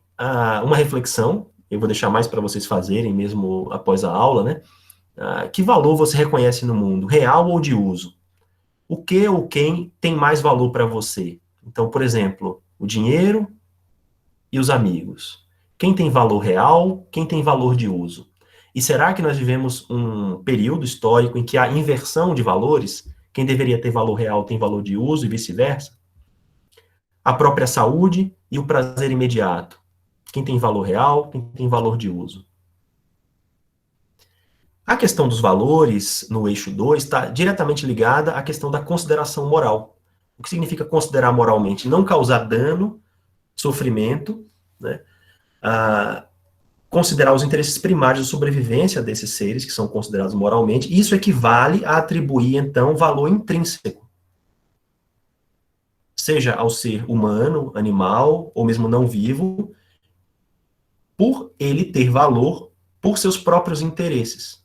uma reflexão, eu vou deixar mais para vocês fazerem mesmo após a aula, né? Que valor você reconhece no mundo, real ou de uso? O que ou quem tem mais valor para você? Então, por exemplo, o dinheiro e os amigos. Quem tem valor real, quem tem valor de uso? E será que nós vivemos um período histórico em que há inversão de valores? Quem deveria ter valor real tem valor de uso e vice-versa? A própria saúde e o prazer imediato. Quem tem valor real, quem tem valor de uso. A questão dos valores, no eixo 2, está diretamente ligada à questão da consideração moral. O que significa considerar moralmente? Não causar dano, sofrimento, né? Considerar os interesses primários de sobrevivência desses seres, que são considerados moralmente, e isso equivale a atribuir, então, valor intrínseco. Seja ao ser humano, animal, ou mesmo não vivo, por ele ter valor por seus próprios interesses.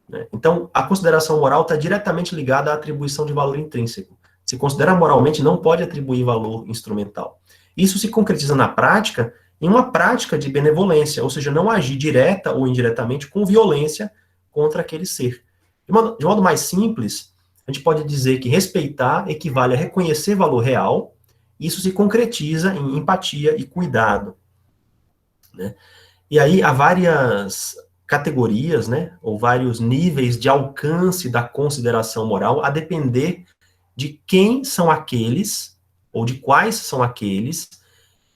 Né? Então, a consideração moral está diretamente ligada à atribuição de valor intrínseco. Se considerar moralmente, não pode atribuir valor instrumental. Isso se concretiza na prática em uma prática de benevolência, ou seja, não agir direta ou indiretamente com violência contra aquele ser. De modo mais simples, a gente pode dizer que respeitar equivale a reconhecer valor real, e isso se concretiza em empatia e cuidado. Né? E aí há várias categorias, né, ou vários níveis de alcance da consideração moral, a depender de quem são aqueles, ou de quais são aqueles,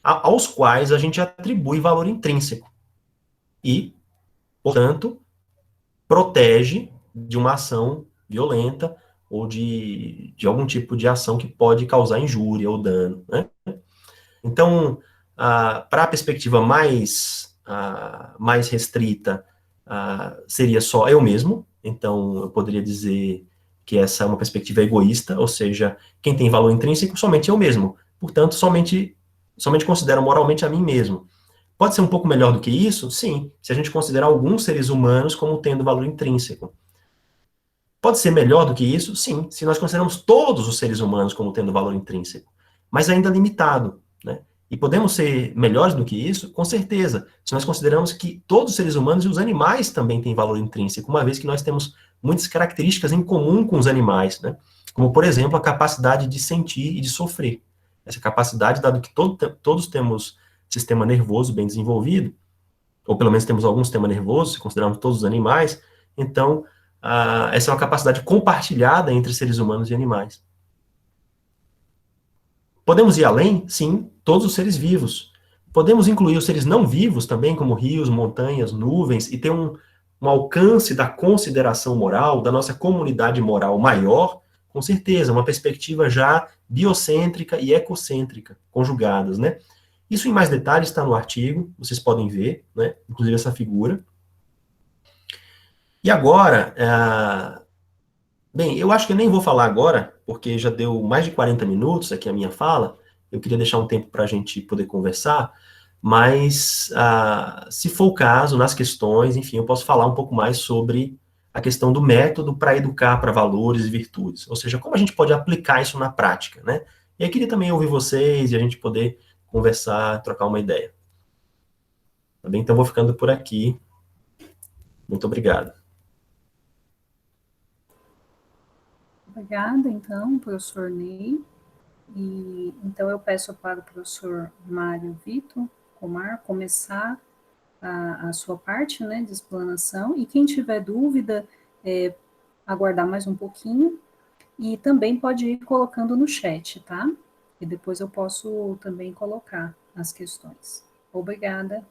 aos quais a gente atribui valor intrínseco. E, portanto, protege de uma ação violenta ou de algum tipo de ação que pode causar injúria ou dano. Né? Então, Para a perspectiva mais restrita, seria só eu mesmo. Então, eu poderia dizer que essa é uma perspectiva egoísta, ou seja, quem tem valor intrínseco, somente eu mesmo. Portanto, somente considero moralmente a mim mesmo. Pode ser um pouco melhor do que isso? Sim, se a gente considerar alguns seres humanos como tendo valor intrínseco. Pode ser melhor do que isso? Sim, se nós consideramos todos os seres humanos como tendo valor intrínseco, mas ainda limitado, né? E podemos ser melhores do que isso? Com certeza, se nós consideramos que todos os seres humanos e os animais também têm valor intrínseco, uma vez que nós temos muitas características em comum com os animais, né? Como, por exemplo, a capacidade de sentir e de sofrer. Essa capacidade, dado que todos temos sistema nervoso bem desenvolvido, ou pelo menos temos algum sistema nervoso, se considerarmos todos os animais, então, essa é uma capacidade compartilhada entre seres humanos e animais. Podemos ir além? Sim, todos os seres vivos. Podemos incluir os seres não vivos também, como rios, montanhas, nuvens, e ter um alcance da consideração moral, da nossa comunidade moral maior, com certeza, uma perspectiva já biocêntrica e ecocêntrica, conjugadas, né? Isso em mais detalhes está no artigo, vocês podem ver, né? Inclusive essa figura. E agora, bem, eu acho que eu nem vou falar agora, porque já deu mais de 40 minutos aqui a minha fala. Eu queria deixar um tempo para a gente poder conversar, mas se for o caso, nas questões, enfim, eu posso falar um pouco mais sobre a questão do método para educar para valores e virtudes, ou seja, como a gente pode aplicar isso na prática, né? E aí queria também ouvir vocês e a gente poder conversar, trocar uma ideia. Tá bem? Então vou ficando por aqui. Muito obrigado. Obrigada, então, professor Ney. E, então, eu peço para o professor Mário Vitor Comar começar a sua parte, né, de explanação, e quem tiver dúvida, aguardar mais um pouquinho, e também pode ir colocando no chat, tá? E depois eu posso também colocar as questões. Obrigada.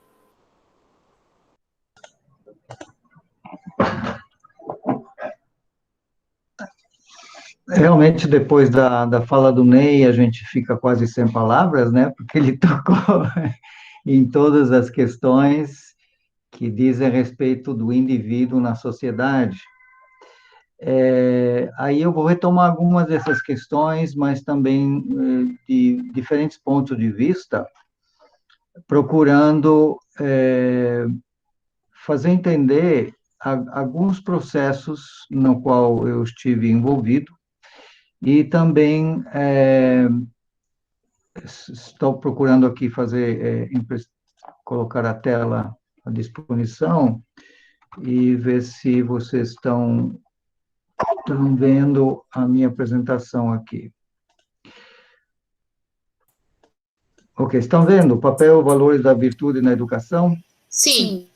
Realmente, depois da fala do Ney, a gente fica quase sem palavras, né? Porque ele tocou em todas as questões que dizem respeito do indivíduo na sociedade. Aí eu vou retomar algumas dessas questões, mas também de diferentes pontos de vista, procurando fazer entender alguns processos no qual eu estive envolvido e também estou procurando aqui fazer, colocar a tela à disposição e ver se vocês estão vendo a minha apresentação aqui. Ok, estão vendo o papel, valores da virtude na educação? Sim.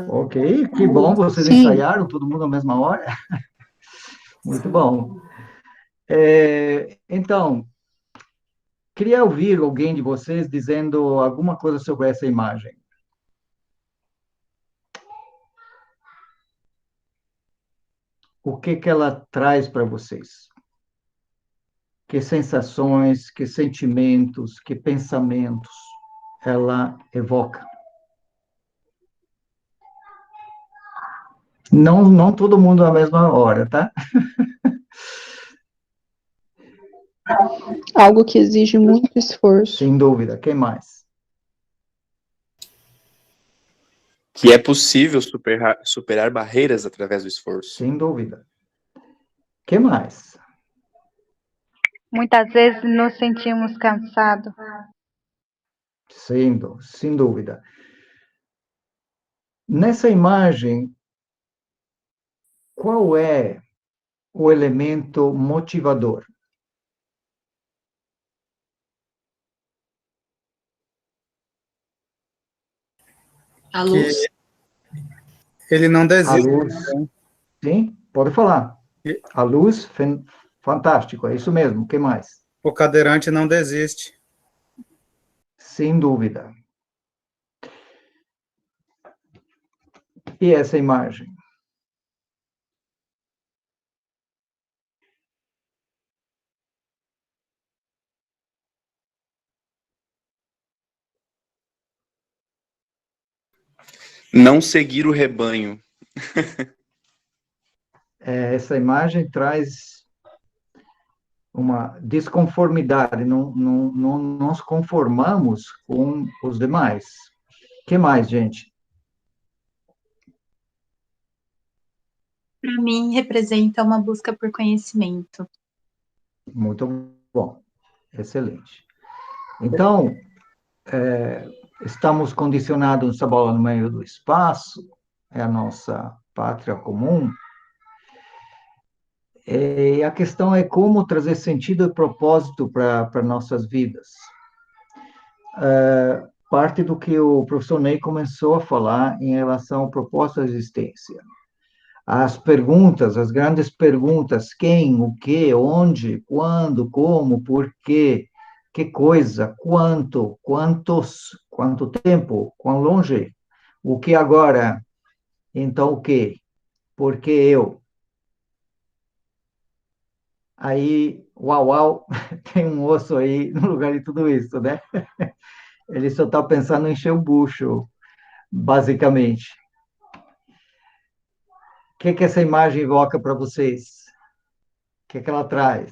Ok, que bom, vocês ensaiaram todo mundo à mesma hora? Muito bom. Então, queria ouvir alguém de vocês dizendo alguma coisa sobre essa imagem. O que ela traz para vocês? Que sensações, que sentimentos, que pensamentos ela evoca? Não todo mundo à mesma hora, tá? Algo que exige muito esforço. Sem dúvida. Quem mais? Que é possível superar barreiras através do esforço. Sem dúvida. Que mais? Muitas vezes nos sentimos cansados. Sem dúvida. Nessa imagem, qual é o elemento motivador? A luz. Ele não A desiste. luz. Sim, pode falar. A luz, fantástico, é isso mesmo. O que mais? O cadeirante não desiste. Sem dúvida. E essa imagem? Não seguir o rebanho. Essa imagem traz uma desconformidade, não nos conformamos com os demais. O que mais, gente? Para mim, representa uma busca por conhecimento. Muito bom, excelente. Então, estamos condicionados nessa bola no meio do espaço, é a nossa pátria comum, e a questão é como trazer sentido e propósito para nossas vidas. Parte do que o professor Ney começou a falar em relação ao propósito da existência. As perguntas, as grandes perguntas, quem, o que, onde, quando, como, por quê, que coisa, quanto, quantos, quanto tempo, quão longe, o que agora, então o que, por que eu? Aí, uau, tem um osso aí no lugar de tudo isso, né? Ele só está pensando em encher o bucho, basicamente. O que essa imagem evoca para vocês? O que ela traz?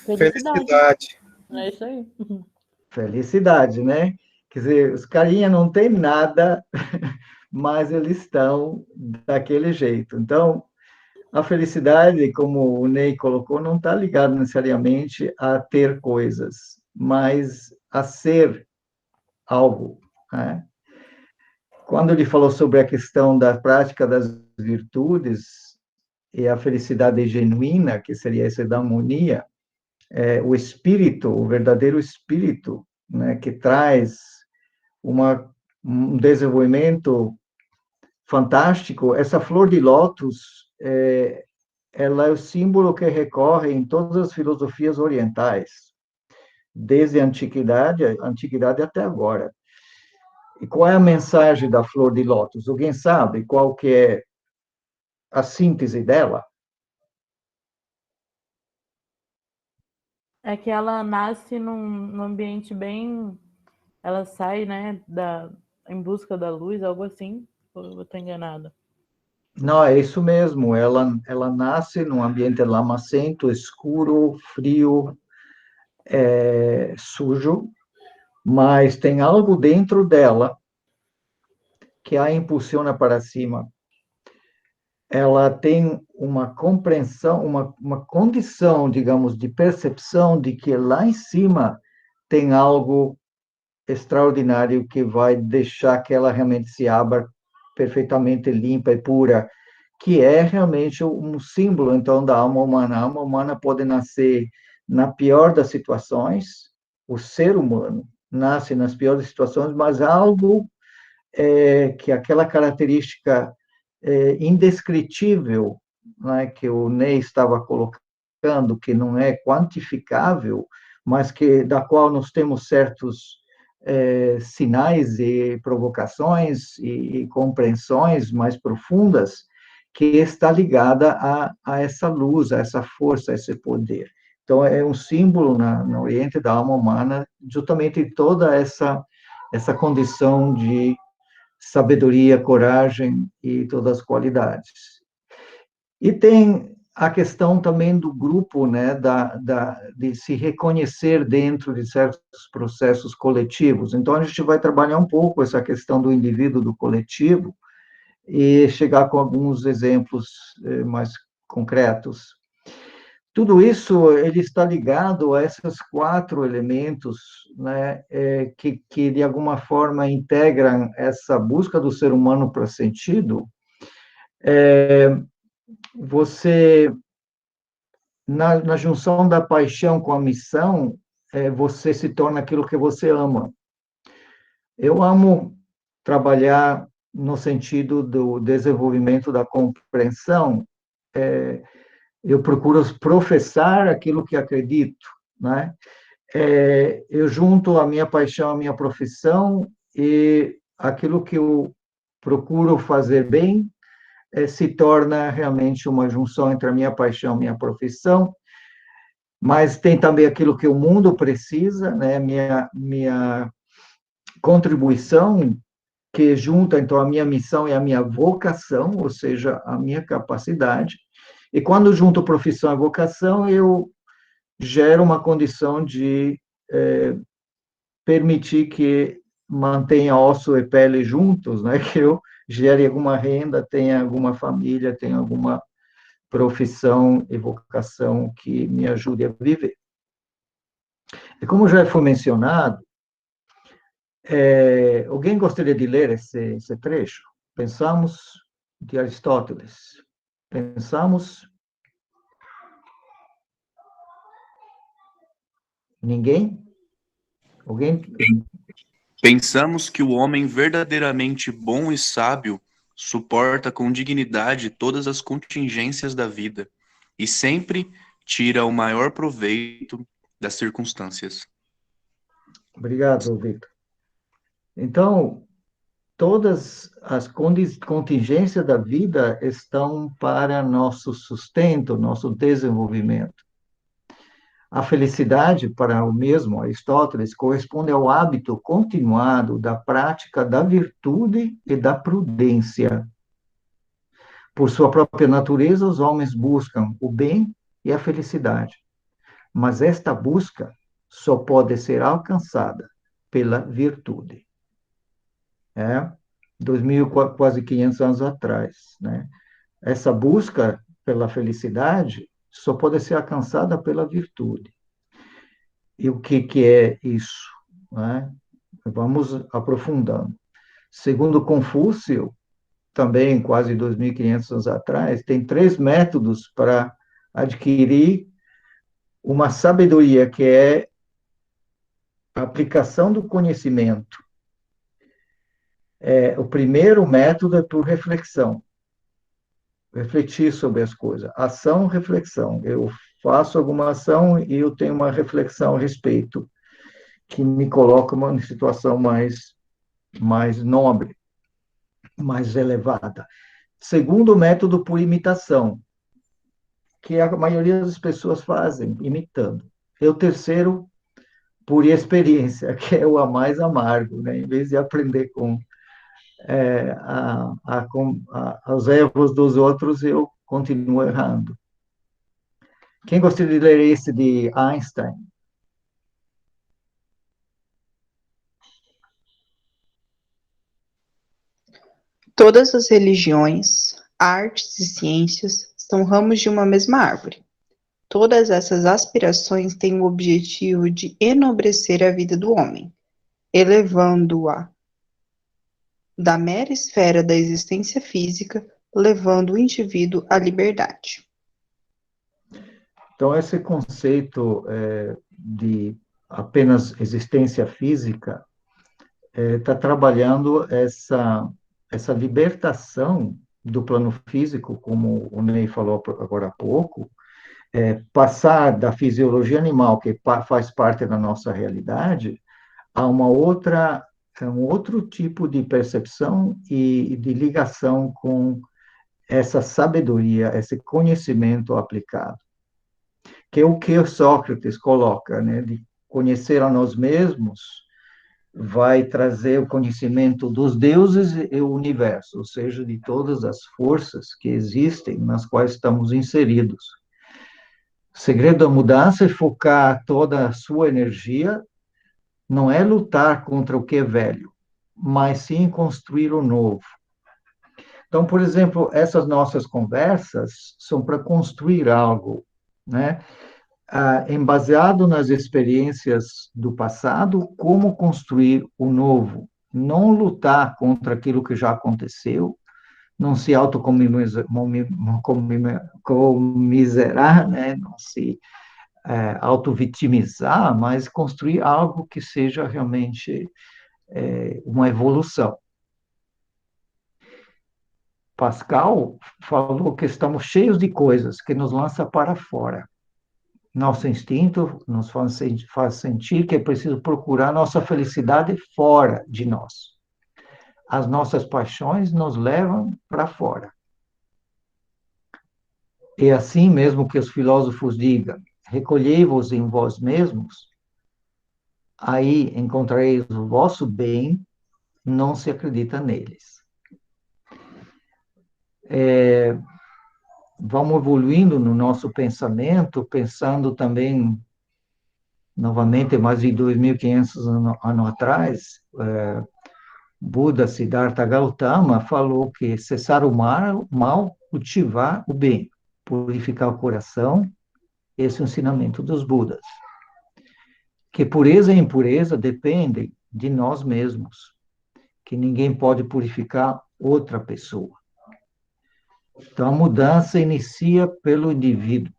Felicidade. É isso aí. Felicidade, né? Quer dizer, os carinha não têm nada, mas eles estão daquele jeito. Então, a felicidade, como o Ney colocou, não está ligada necessariamente a ter coisas, mas a ser algo, né? Quando ele falou sobre a questão da prática das virtudes e a felicidade genuína, que seria essa da harmonia, o espírito, o verdadeiro espírito, né, que traz um desenvolvimento fantástico. Essa flor de lótus, ela é o símbolo que recorre em todas as filosofias orientais, desde a antiguidade até agora. E qual é a mensagem da flor de lótus? Alguém sabe qual que é a síntese dela? É que ela nasce num ambiente bem. Ela sai, né, em busca da luz, algo assim. Ou eu estou enganada? Não, é isso mesmo. Ela nasce num ambiente lamacento, escuro, frio, sujo, mas tem algo dentro dela que a impulsiona para cima. Ela tem uma compreensão, uma condição, digamos, de percepção de que lá em cima tem algo extraordinário que vai deixar que ela realmente se abra perfeitamente limpa e pura, que é realmente um símbolo, então, da alma humana. A alma humana pode nascer na pior das situações, o ser humano nasce nas piores situações, mas algo que aquela característica indescritível, né, que o Ney estava colocando, que não é quantificável, mas da qual nós temos certos sinais e provocações e compreensões mais profundas, que está ligada a essa luz, a essa força, a esse poder. Então, é um símbolo no Oriente da alma humana, justamente toda essa condição de sabedoria, coragem e todas as qualidades. E tem a questão também do grupo, né, de se reconhecer dentro de certos processos coletivos. Então, a gente vai trabalhar um pouco essa questão do indivíduo, do coletivo, e chegar com alguns exemplos mais concretos. Tudo isso ele está ligado a esses 4 elementos, né, que de alguma forma integram essa busca do ser humano para sentido. Você, na junção da paixão com a missão, você se torna aquilo que você ama. Eu amo trabalhar no sentido do desenvolvimento da compreensão, eu procuro professar aquilo que acredito, né? Eu junto a minha paixão, a minha profissão, e aquilo que eu procuro fazer bem se torna realmente uma junção entre a minha paixão e a minha profissão, mas tem também aquilo que o mundo precisa, né? Minha contribuição que junta, então, a minha missão e a minha vocação, ou seja, a minha capacidade. E quando junto profissão e vocação, eu gero uma condição de permitir que mantenha osso e pele juntos, né? Que eu gere alguma renda, tenha alguma família, tenha alguma profissão e vocação que me ajude a viver. E como já foi mencionado, alguém gostaria de ler esse trecho? Pensamos de Aristóteles. Pensamos. Ninguém? Alguém? Pensamos que o homem verdadeiramente bom e sábio suporta com dignidade todas as contingências da vida e sempre tira o maior proveito das circunstâncias. Obrigado, Victor. Então, todas as contingências da vida estão para nosso sustento, nosso desenvolvimento. A felicidade, para o mesmo Aristóteles, corresponde ao hábito continuado da prática da virtude e da prudência. Por sua própria natureza, os homens buscam o bem e a felicidade. Mas esta busca só pode ser alcançada pela virtude. 2000, quase 500 anos atrás, né? Essa busca pela felicidade só pode ser alcançada pela virtude. E o que é isso? Né? Vamos aprofundando. Segundo Confúcio, também quase 2.500 anos atrás, tem 3 métodos para adquirir uma sabedoria, que é a aplicação do conhecimento. O primeiro método é por reflexão. Refletir sobre as coisas. Ação, reflexão. Eu faço alguma ação e eu tenho uma reflexão a respeito, que me coloca numa situação mais nobre, mais elevada. Segundo método, por imitação, que a maioria das pessoas fazem, imitando. E o terceiro, por experiência, que é o mais amargo, né? Em vez de aprender com os erros dos outros, eu continuo errando. Quem gostaria de ler esse de Einstein? Todas as religiões, artes e ciências são ramos de uma mesma árvore. Todas essas aspirações têm o objetivo de enobrecer a vida do homem, elevando-a da mera esfera da existência física, levando o indivíduo à liberdade. Então, esse conceito de apenas existência física está trabalhando essa libertação do plano físico, como o Ney falou agora há pouco, passar da fisiologia animal, que faz parte da nossa realidade, a um outro tipo de percepção e de ligação com essa sabedoria, esse conhecimento aplicado, que é o que Sócrates coloca, né, de conhecer a nós mesmos, vai trazer o conhecimento dos deuses e o universo, ou seja, de todas as forças que existem, nas quais estamos inseridos. O segredo da mudança é focar toda a sua energia, não é lutar contra o que é velho, mas sim construir o novo. Então, por exemplo, essas nossas conversas são para construir algo, né? Baseado nas experiências do passado, como construir o novo. Não lutar contra aquilo que já aconteceu, não se autocomiserar, né? Não se auto-vitimizar, mas construir algo que seja realmente uma evolução. Pascal falou que estamos cheios de coisas que nos lança para fora. Nosso instinto nos faz sentir que é preciso procurar nossa felicidade fora de nós. As nossas paixões nos levam para fora. E assim mesmo que os filósofos digam, recolhei-vos em vós mesmos, aí encontrareis o vosso bem, não se acredita neles. Vamos evoluindo no nosso pensamento, pensando também, novamente, mais de 2.500 anos atrás, Buda Siddhartha Gautama falou que cessar o mal, cultivar o bem, purificar o coração, esse é o ensinamento dos Budas. Que pureza e impureza dependem de nós mesmos, que ninguém pode purificar outra pessoa. Então, a mudança inicia pelo indivíduo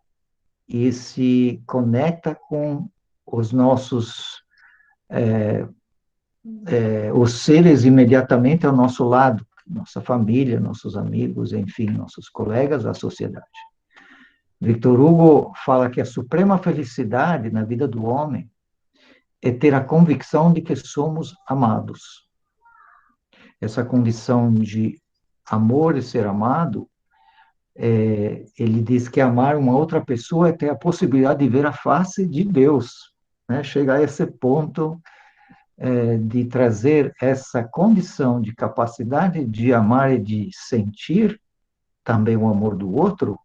e se conecta com os nossos, os seres imediatamente ao nosso lado, nossa família, nossos amigos, enfim, nossos colegas, a sociedade. Victor Hugo fala que a suprema felicidade na vida do homem é ter a convicção de que somos amados. Essa condição de amor e ser amado, ele diz que amar uma outra pessoa é ter a possibilidade de ver a face de Deus, né? Chegar a esse ponto de trazer essa condição de capacidade de amar e de sentir também o amor do outro,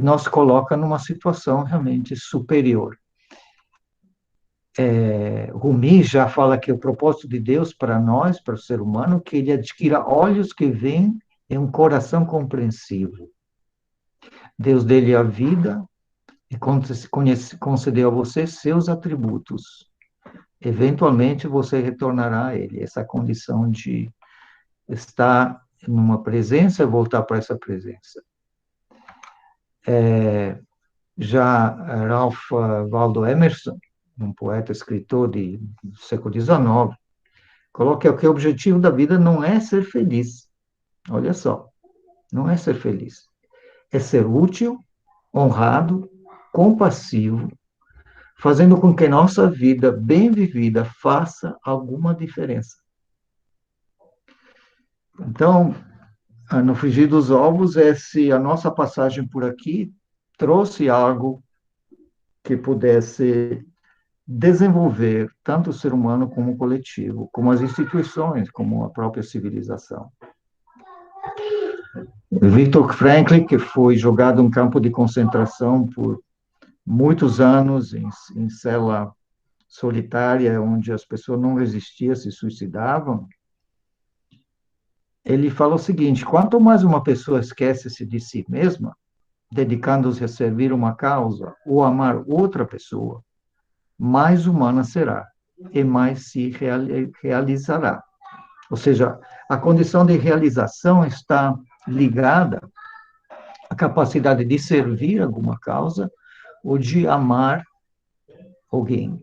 nos coloca numa situação realmente superior. Rumi já fala que o propósito de Deus para nós, para o ser humano, que ele adquira olhos que veem e um coração compreensivo. Deus dele a vida e concedeu a você seus atributos. Eventualmente você retornará a ele. Essa condição de estar numa presença e voltar para essa presença. Já Ralph Waldo Emerson, um poeta escritor do século XIX, coloca que o objetivo da vida não é ser feliz. Olha só, não é ser feliz. É ser útil, honrado, compassivo, fazendo com que nossa vida bem vivida faça alguma diferença. Então, no frigir dos ovos, a nossa passagem por aqui trouxe algo que pudesse desenvolver tanto o ser humano como o coletivo, como as instituições, como a própria civilização. Viktor Frankl, que foi jogado em campo de concentração por muitos anos, em cela solitária, onde as pessoas não resistiam, se suicidavam, ele fala o seguinte: quanto mais uma pessoa esquece-se de si mesma, dedicando-se a servir uma causa ou amar outra pessoa, mais humana será e mais se realizará. Ou seja, a condição de realização está ligada à capacidade de servir alguma causa ou de amar alguém.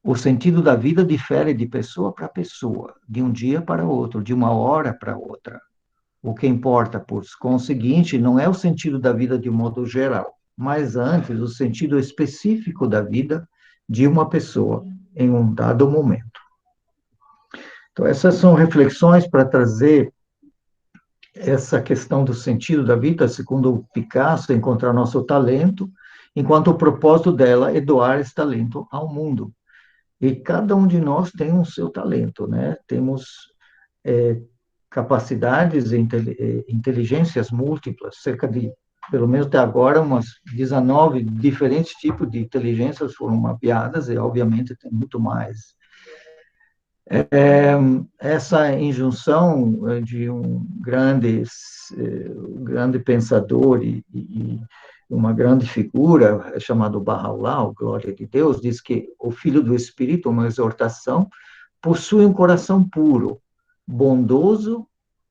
O sentido da vida difere de pessoa para pessoa, de um dia para outro, de uma hora para outra. O que importa, por conseguinte, não é o sentido da vida de um modo geral, mas antes o sentido específico da vida de uma pessoa em um dado momento. Então, essas são reflexões para trazer essa questão do sentido da vida, segundo Picasso, encontrar nosso talento, enquanto o propósito dela é doar esse talento ao mundo. E cada um de nós tem o seu talento, né? Temos capacidades e inteligências múltiplas, cerca de, pelo menos até agora, umas 19 diferentes tipos de inteligências foram mapeadas, e obviamente tem muito mais. Essa injunção de um grande pensador e uma grande figura, chamado Bahá'u'lláh, Glória de Deus, diz que o Filho do Espírito, uma exortação, possui um coração puro, bondoso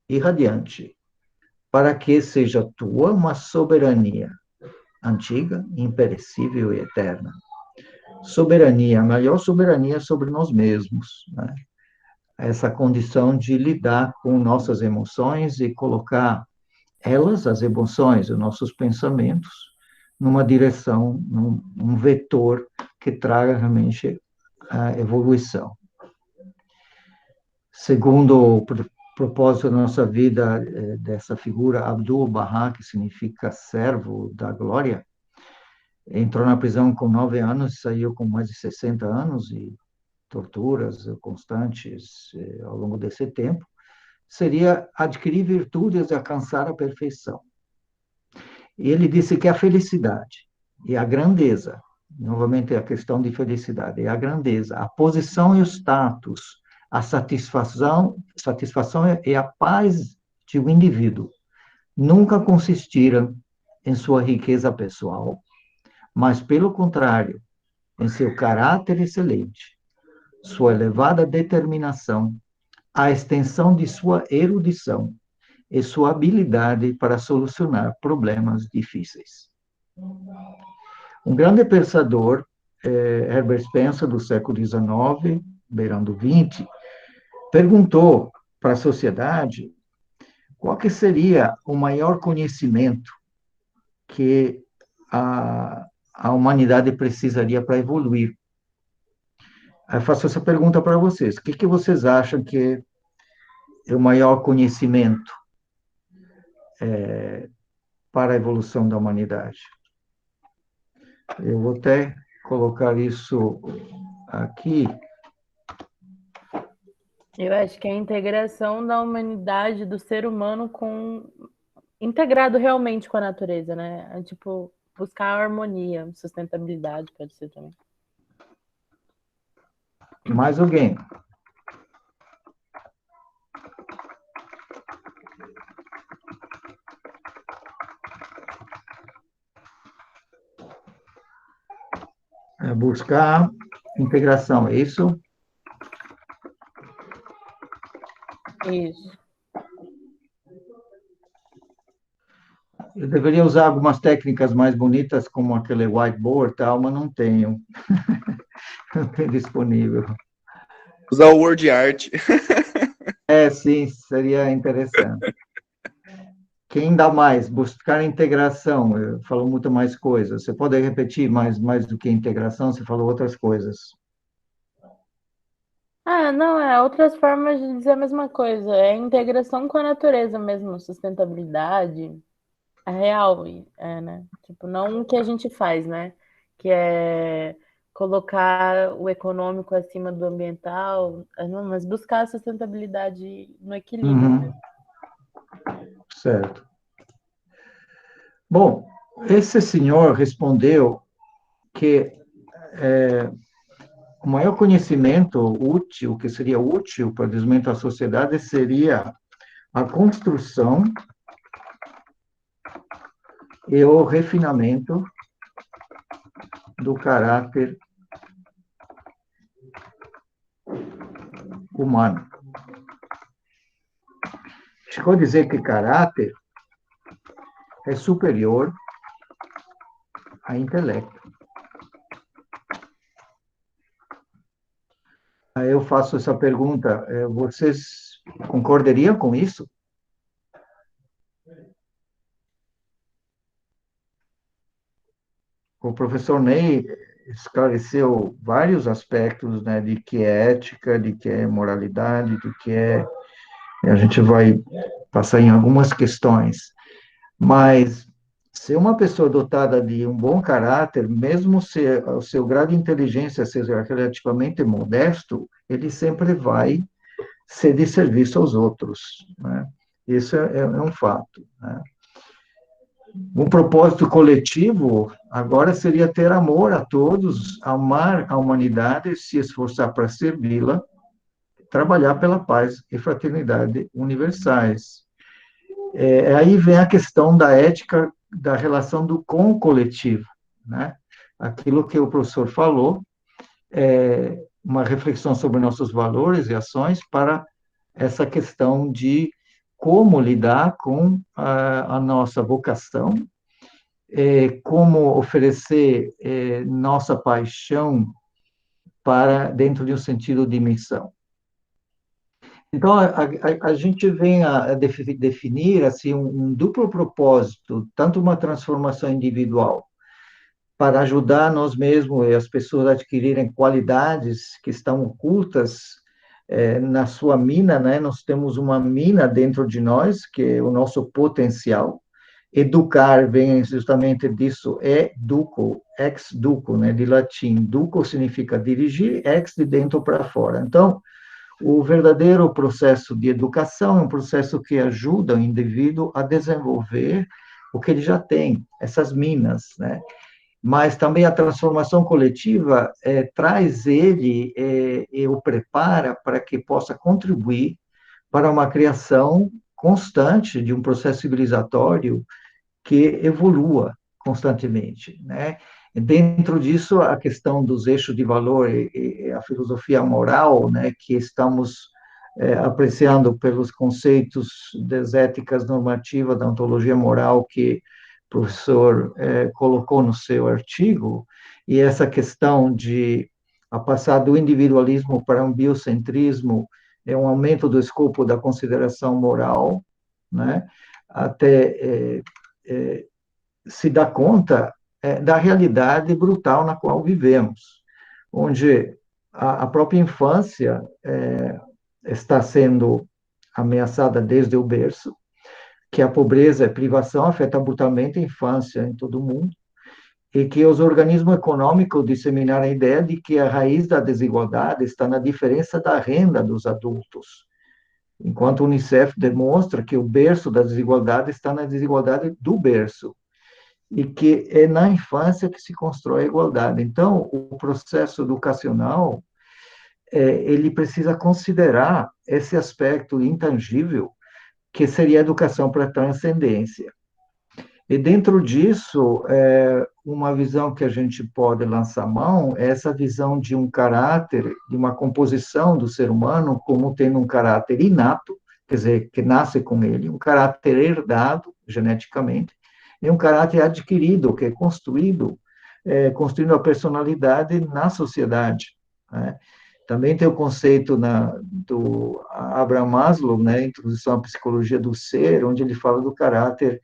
e radiante, para que seja tua uma soberania antiga, imperecível e eterna. Soberania, a maior soberania sobre nós mesmos, né? Essa condição de lidar com nossas emoções e colocar elas, as emoções, os nossos pensamentos, numa direção, num vetor que traga realmente a evolução. Segundo o propósito da nossa vida, dessa figura Abdul-Bahá, que significa servo da glória, entrou na prisão com 9 anos, saiu com mais de 60 anos, e torturas constantes ao longo desse tempo, seria adquirir virtudes e alcançar a perfeição. E ele disse que a felicidade e a grandeza, novamente a questão de felicidade, é a grandeza, a posição e o status, a satisfação e a paz de um indivíduo nunca consistiram em sua riqueza pessoal, mas, pelo contrário, em seu caráter excelente, sua elevada determinação, a extensão de sua erudição e sua habilidade para solucionar problemas difíceis. Um grande pensador, Herbert Spencer, do século XIX, beirando XX, perguntou para a sociedade qual que seria o maior conhecimento que a humanidade precisaria para evoluir. Eu faço essa pergunta para vocês. O que vocês acham que é o maior conhecimento para a evolução da humanidade? Eu vou até colocar isso aqui. Eu acho que é a integração da humanidade, do ser humano integrado realmente com a natureza, né? É, tipo, buscar a harmonia, sustentabilidade, pode ser também. Mais alguém? Buscar integração, é isso? Isso. Eu deveria usar algumas técnicas mais bonitas, como aquele whiteboard e tal, mas não tenho. Não tenho disponível. Usar o word art. Sim, seria interessante. Quem dá mais? Buscar integração. Falou muito mais coisas. Você pode repetir mais do que integração? Você falou outras coisas. Não, outras formas de dizer a mesma coisa. É integração com a natureza mesmo, sustentabilidade. É real, né? Tipo, não o que a gente faz, né? Que é colocar o econômico acima do ambiental, não, mas buscar a sustentabilidade no equilíbrio mesmo. Certo. Bom, esse senhor respondeu que o maior conhecimento útil, que seria útil para o desenvolvimento da sociedade, seria a construção e o refinamento do caráter humano. Chegou a dizer que caráter é superior a intelecto. Aí eu faço essa pergunta, vocês concordariam com isso? O professor Ney esclareceu vários aspectos, né, de que é ética, de que é moralidade, de que é... A gente vai passar em algumas questões, mas se uma pessoa dotada de um bom caráter, mesmo se o seu grau de inteligência seja relativamente modesto, ele sempre vai ser de serviço aos outros, né? Isso é um fato, né? Um propósito coletivo agora seria ter amor a todos, amar a humanidade, se esforçar para servi-la, trabalhar pela paz e fraternidade universais. Aí vem a questão da ética, da relação com o coletivo, né? Aquilo que o professor falou, uma reflexão sobre nossos valores e ações para essa questão de como lidar com a nossa vocação, como oferecer nossa paixão para dentro de um sentido de missão. Então, a gente vem a definir assim, um duplo propósito, tanto uma transformação individual, para ajudar nós mesmos e as pessoas a adquirirem qualidades que estão ocultas na sua mina, né? Nós temos uma mina dentro de nós, que é o nosso potencial, Educar vem justamente disso, educo, ex duco, né, de latim. Duco significa dirigir, ex de dentro para fora. Então, o verdadeiro processo de educação é um processo que ajuda o indivíduo a desenvolver o que ele já tem, essas minas, né? Mas também a transformação coletiva traz ele e o prepara para que possa contribuir para uma criação constante de um processo civilizatório que evolua constantemente, né? Dentro disso, a questão dos eixos de valor e a filosofia moral, né, que estamos apreciando pelos conceitos das éticas normativas da ontologia moral que o professor colocou no seu artigo, e essa questão de a passar do individualismo para um biocentrismo é um aumento do escopo da consideração moral, né, até se dá conta da realidade brutal na qual vivemos, onde a própria infância está sendo ameaçada desde o berço, que a pobreza e privação afeta brutalmente a infância em todo o mundo, e que os organismos econômicos disseminaram a ideia de que a raiz da desigualdade está na diferença da renda dos adultos, enquanto o Unicef demonstra que o berço da desigualdade está na desigualdade do berço, e que é na infância que se constrói a igualdade. Então, o processo educacional, ele precisa considerar esse aspecto intangível, que seria a educação para a transcendência. E dentro disso, uma visão que a gente pode lançar mão é essa visão de um caráter, de uma composição do ser humano como tendo um caráter inato, quer dizer, que nasce com ele, um caráter herdado geneticamente, e um caráter adquirido, que é construído, construindo a personalidade na sociedade, né? Também tem o conceito do Abraham Maslow, né, Introdução à Psicologia do Ser, onde ele fala do caráter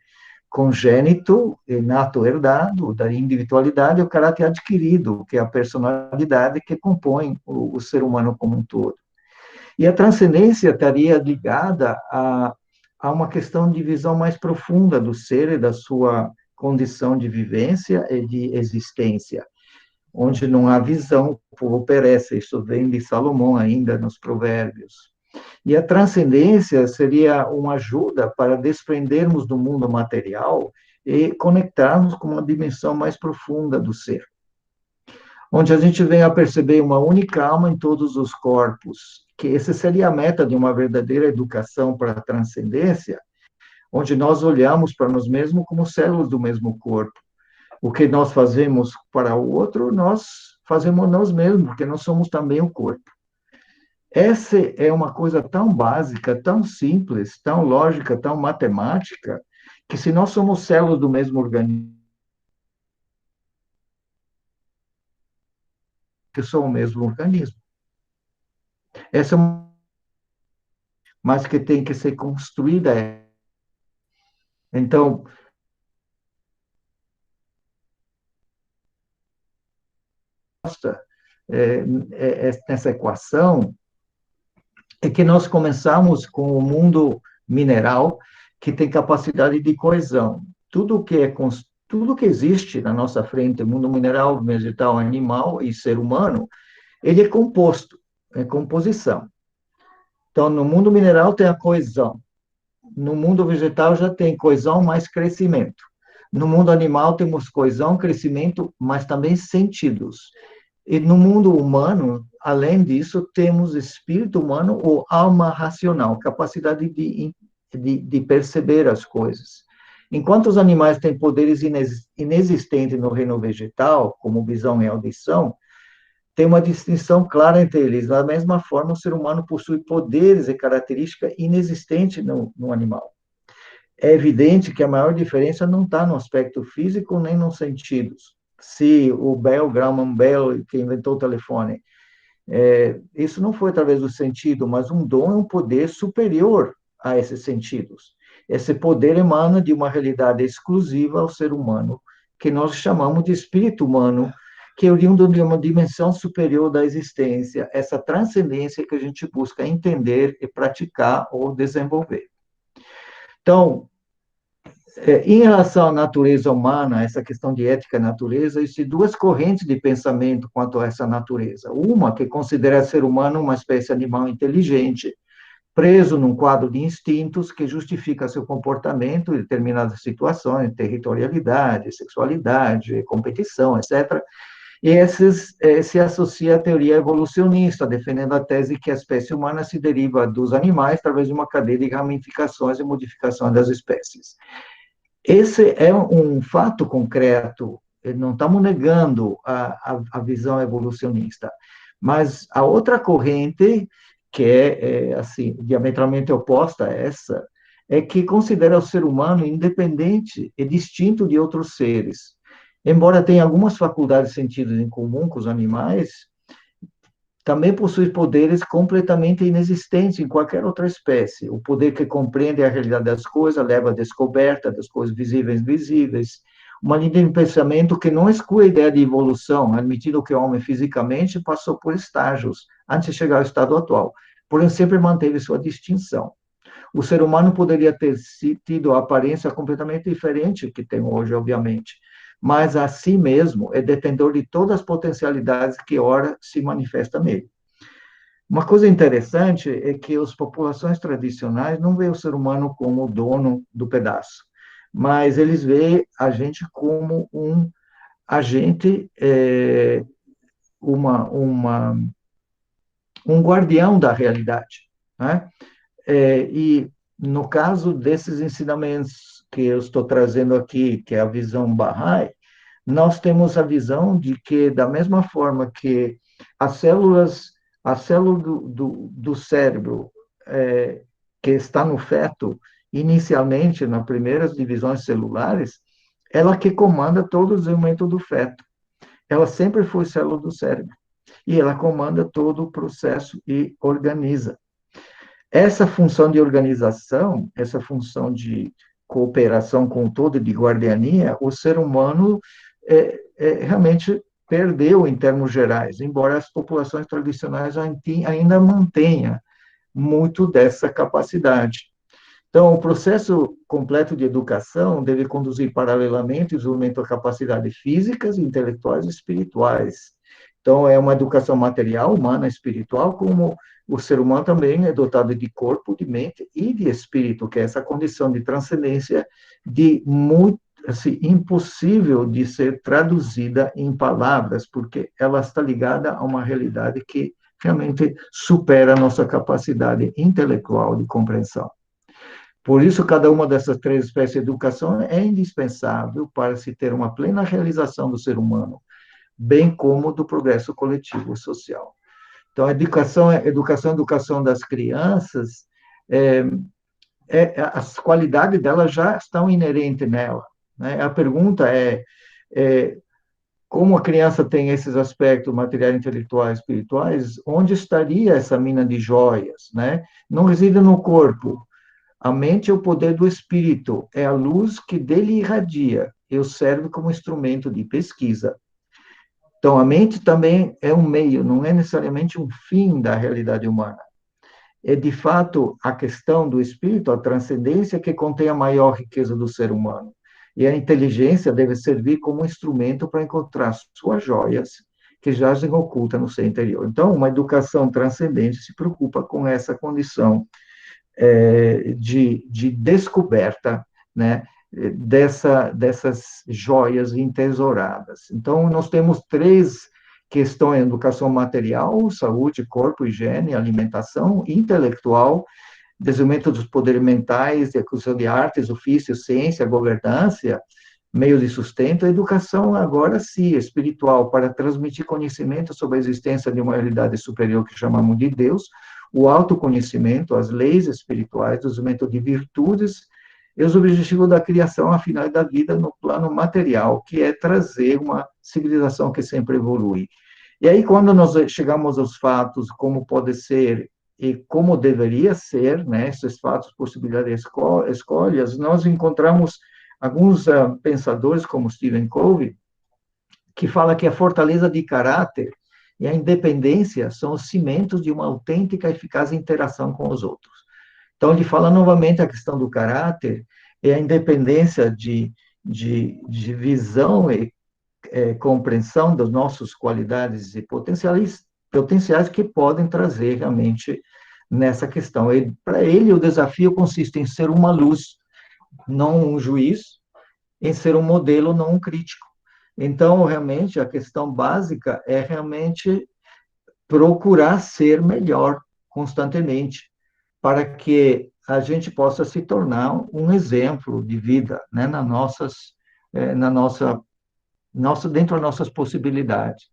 congênito, inato, herdado, da individualidade, e o caráter adquirido, que é a personalidade que compõe o ser humano como um todo. E a transcendência estaria ligada a uma questão de visão mais profunda do ser e da sua condição de vivência e de existência, onde não há visão, o povo perece. Isso vem de Salomão ainda nos Provérbios. E a transcendência seria uma ajuda para desprendermos do mundo material e conectarmos com uma dimensão mais profunda do ser, onde a gente vem a perceber uma única alma em todos os corpos, que essa seria a meta de uma verdadeira educação para a transcendência, onde nós olhamos para nós mesmos como células do mesmo corpo. O que nós fazemos para o outro, nós fazemos nós mesmos, porque nós somos também o corpo. Essa é uma coisa tão básica, tão simples, tão lógica, tão matemática, que se nós somos células do mesmo organismo, que são o mesmo organismo. Essa é uma, mas que tem que ser construída. Então, nessa equação, é que nós começamos com o mundo mineral, que tem capacidade de coesão. Tudo que existe na nossa frente, mundo mineral, vegetal, animal e ser humano, ele é composto, é composição. Então, no mundo mineral tem a coesão. No mundo vegetal já tem coesão mais crescimento. No mundo animal temos coesão, crescimento, mas também sentidos. E no mundo humano, além disso, temos espírito humano ou alma racional, capacidade de perceber as coisas. Enquanto os animais têm poderes inexistentes no reino vegetal, como visão e audição, tem uma distinção clara entre eles. Da mesma forma, o ser humano possui poderes e características inexistentes no animal. É evidente que a maior diferença não está no aspecto físico nem nos sentidos. Se o Graham Bell, que inventou o telefone, isso não foi através do sentido, mas um dom é um poder superior a esses sentidos. Esse poder emana de uma realidade exclusiva ao ser humano, que nós chamamos de espírito humano, que é oriundo de uma dimensão superior da existência, essa transcendência que a gente busca entender e praticar ou desenvolver. Então, Em relação à natureza humana, essa questão de ética e natureza, existem duas correntes de pensamento quanto a essa natureza. Uma que considera o ser humano uma espécie animal inteligente, preso num quadro de instintos que justifica seu comportamento em determinadas situações, territorialidade, sexualidade, competição, etc. E esses se associa à teoria evolucionista, defendendo a tese que a espécie humana se deriva dos animais através de uma cadeia de ramificações e modificações das espécies. Esse é um fato concreto, não estamos negando a visão evolucionista, mas a outra corrente, que é assim, diametralmente oposta a essa, é que considera o ser humano independente e distinto de outros seres. Embora tenha algumas faculdades e sentidos em comum com os animais, também possui poderes completamente inexistentes em qualquer outra espécie. O poder que compreende a realidade das coisas, leva à descoberta das coisas visíveis e invisíveis. Uma linha de pensamento que não exclui a ideia de evolução, admitindo que o homem fisicamente passou por estágios antes de chegar ao estado atual, porém sempre manteve sua distinção. O ser humano poderia ter tido a aparência completamente diferente que tem hoje, obviamente, mas a si mesmo é detentor de todas as potencialidades que ora se manifesta nele. Uma coisa interessante é que as populações tradicionais não veem o ser humano como o dono do pedaço, mas eles veem a gente como um agente, um guardião da realidade, né? E no caso desses ensinamentos que eu estou trazendo aqui, que é a visão Bahá'í, nós temos a visão de que, da mesma forma que a célula do cérebro que está no feto, inicialmente, nas primeiras divisões celulares, ela que comanda todo o desenvolvimento do feto. Ela sempre foi célula do cérebro. E ela comanda todo o processo e organiza. Essa função de organização, essa função de cooperação com o todo, de guardiania, o ser humano realmente perdeu em termos gerais, embora as populações tradicionais ainda mantenham muito dessa capacidade. Então, o processo completo de educação deve conduzir paralelamente o desenvolvimento de capacidades físicas, intelectuais e espirituais. Então, é uma educação material, humana, espiritual, como o ser humano também é dotado de corpo, de mente e de espírito, que é essa condição de transcendência muito assim, impossível de ser traduzida em palavras, porque ela está ligada a uma realidade que realmente supera a nossa capacidade intelectual de compreensão. Por isso, cada uma dessas três espécies de educação é indispensável para se ter uma plena realização do ser humano, bem como do progresso coletivo e social. Então, a educação das crianças, as qualidades delas já estão inerentes nela, né? A pergunta como a criança tem esses aspectos materiais, intelectuais, espirituais, onde estaria essa mina de joias, né? Não reside no corpo. A mente é o poder do espírito, é a luz que dele irradia, e o serve como instrumento de pesquisa. Então, a mente também é um meio, não é necessariamente um fim da realidade humana. É, de fato, a questão do espírito, a transcendência, que contém a maior riqueza do ser humano. E a inteligência deve servir como instrumento para encontrar suas joias, que jazem ocultas no seu interior. Então, uma educação transcendente se preocupa com essa condição de descoberta, né, dessas joias entesouradas. Então, nós temos três questões: educação material, saúde, corpo, higiene, alimentação, intelectual, desenvolvimento dos poderes mentais, execução de artes, ofícios, ciência, governança, meios de sustento, a educação agora sim, espiritual, para transmitir conhecimento sobre a existência de uma realidade superior que chamamos de Deus, o autoconhecimento, as leis espirituais, o desenvolvimento de virtudes e os objetivos da criação, a final da vida no plano material, que é trazer uma civilização que sempre evolui. E aí, quando nós chegamos aos fatos, como pode ser e como deveria ser, né, esses fatos, possibilidades e escolhas, nós encontramos alguns pensadores, como Stephen Covey, que fala que a fortaleza de caráter e a independência são os cimentos de uma autêntica e eficaz interação com os outros. Então, ele fala novamente a questão do caráter, e a independência de visão e compreensão das nossas qualidades e potenciais que podem trazer realmente nessa questão. Para ele, o desafio consiste em ser uma luz, não um juiz, em ser um modelo, não um crítico. Então, realmente, a questão básica é realmente procurar ser melhor constantemente, para que a gente possa se tornar um exemplo de vida, né, dentro das nossas possibilidades.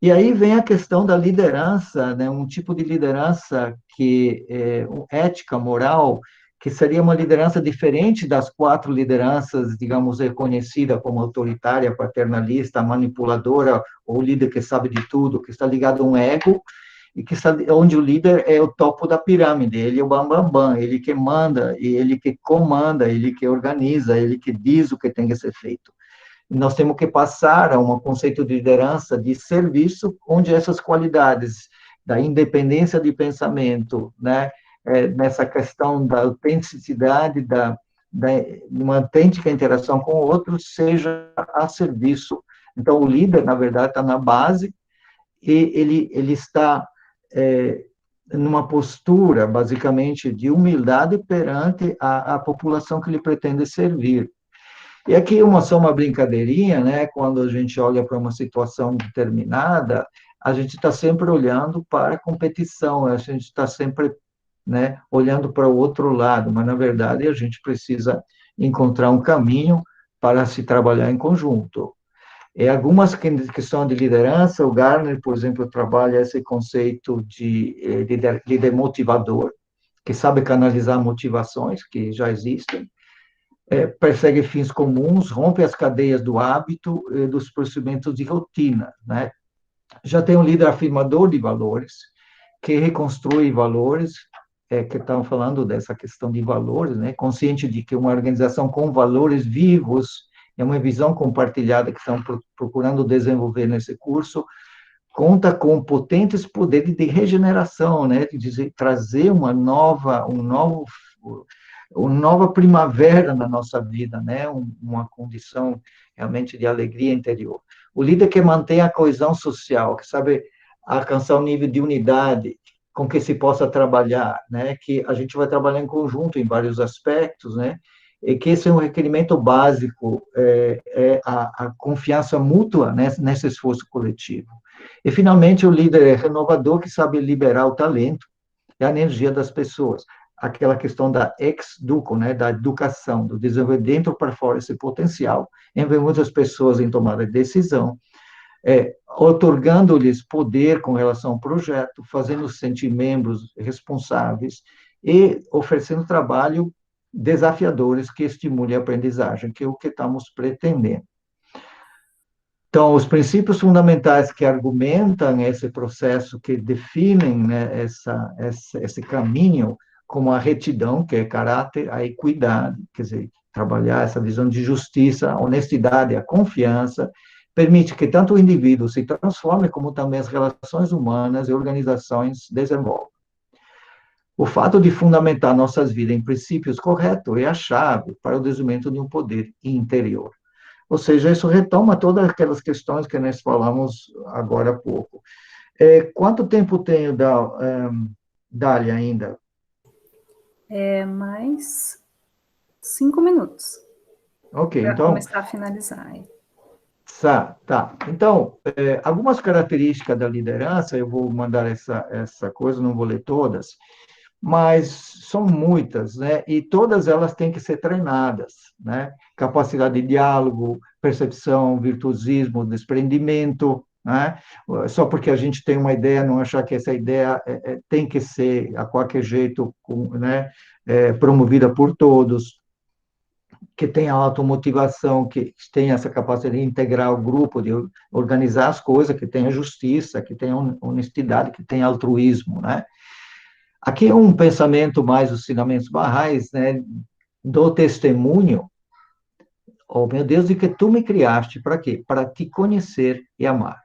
E aí vem a questão da liderança, né, um tipo de liderança que é ética, moral, que seria uma liderança diferente das 4 lideranças, digamos, reconhecida como autoritária, paternalista, manipuladora, ou líder que sabe de tudo, que está ligado a um ego, e que está, onde o líder é o topo da pirâmide, ele é o bambambam, bam, bam, ele que manda, ele que comanda, ele que organiza, ele que diz o que tem que ser feito. Nós temos que passar a um conceito de liderança de serviço, onde essas qualidades da independência de pensamento, né, nessa questão da autenticidade, de uma autêntica interação com outros, seja a serviço. Então, o líder, na verdade, está na base, e ele está numa postura, basicamente, de humildade perante a população que ele pretende servir. E aqui só uma brincadeirinha, né? Quando a gente olha para uma situação determinada, a gente está sempre olhando para a competição, a gente está sempre, né, olhando para o outro lado, mas, na verdade, a gente precisa encontrar um caminho para se trabalhar em conjunto. Algumas questões de liderança, o Garner, por exemplo, trabalha esse conceito de líder motivador, que sabe canalizar motivações que já existem, persegue fins comuns, rompe as cadeias do hábito e dos procedimentos de rotina, né? Já tem um líder afirmador de valores, que reconstrui valores, que estão falando dessa questão de valores, né? Consciente de que uma organização com valores vivos é uma visão compartilhada que estão procurando desenvolver nesse curso, conta com potentes poderes de regeneração, né? De trazer uma nova primavera na nossa vida, né? Uma condição realmente de alegria interior. O líder que mantém a coesão social, que sabe alcançar um nível de unidade com que se possa trabalhar, né? Que a gente vai trabalhar em conjunto em vários aspectos, né? E que esse é um requerimento básico, a confiança mútua nesse esforço coletivo. E, finalmente, o líder é renovador, que sabe liberar o talento e a energia das pessoas. Aquela questão da ex-duco, né, da educação, do desenvolver dentro para fora esse potencial, envolvendo as pessoas em tomada de decisão, otorgando-lhes poder com relação ao projeto, fazendo-os sentir membros responsáveis e oferecendo trabalho desafiadores que estimulem a aprendizagem, que é o que estamos pretendendo. Então, os princípios fundamentais que argumentam esse processo, que definem, né, esse caminho, como a retidão, que é caráter, a equidade, quer dizer, trabalhar essa visão de justiça, a honestidade, a confiança, permite que tanto o indivíduo se transforme, como também as relações humanas e organizações desenvolvam. O fato de fundamentar nossas vidas em princípios corretos é a chave para o desenvolvimento de um poder interior. Ou seja, isso retoma todas aquelas questões que nós falamos agora há pouco. Quanto tempo tenho, Dália, ainda? Mais 5 minutos. Ok, para então... começar a finalizar. Tá. Então, algumas características da liderança, eu vou mandar essa coisa, não vou ler todas, mas são muitas, né? E todas elas têm que ser treinadas, né? Capacidade de diálogo, percepção, virtuosismo, desprendimento, né? Só porque a gente tem uma ideia, não achar que essa ideia tem que ser, a qualquer jeito, né? Promovida por todos, que tenha automotivação, que tenha essa capacidade de integrar o grupo, de organizar as coisas, que tenha justiça, que tenha honestidade, que tenha altruísmo, né? Aqui é um pensamento mais dos ensinamentos barrais, né, do testemunho. Oh, meu Deus, de que tu me criaste, para quê? Para te conhecer e amar.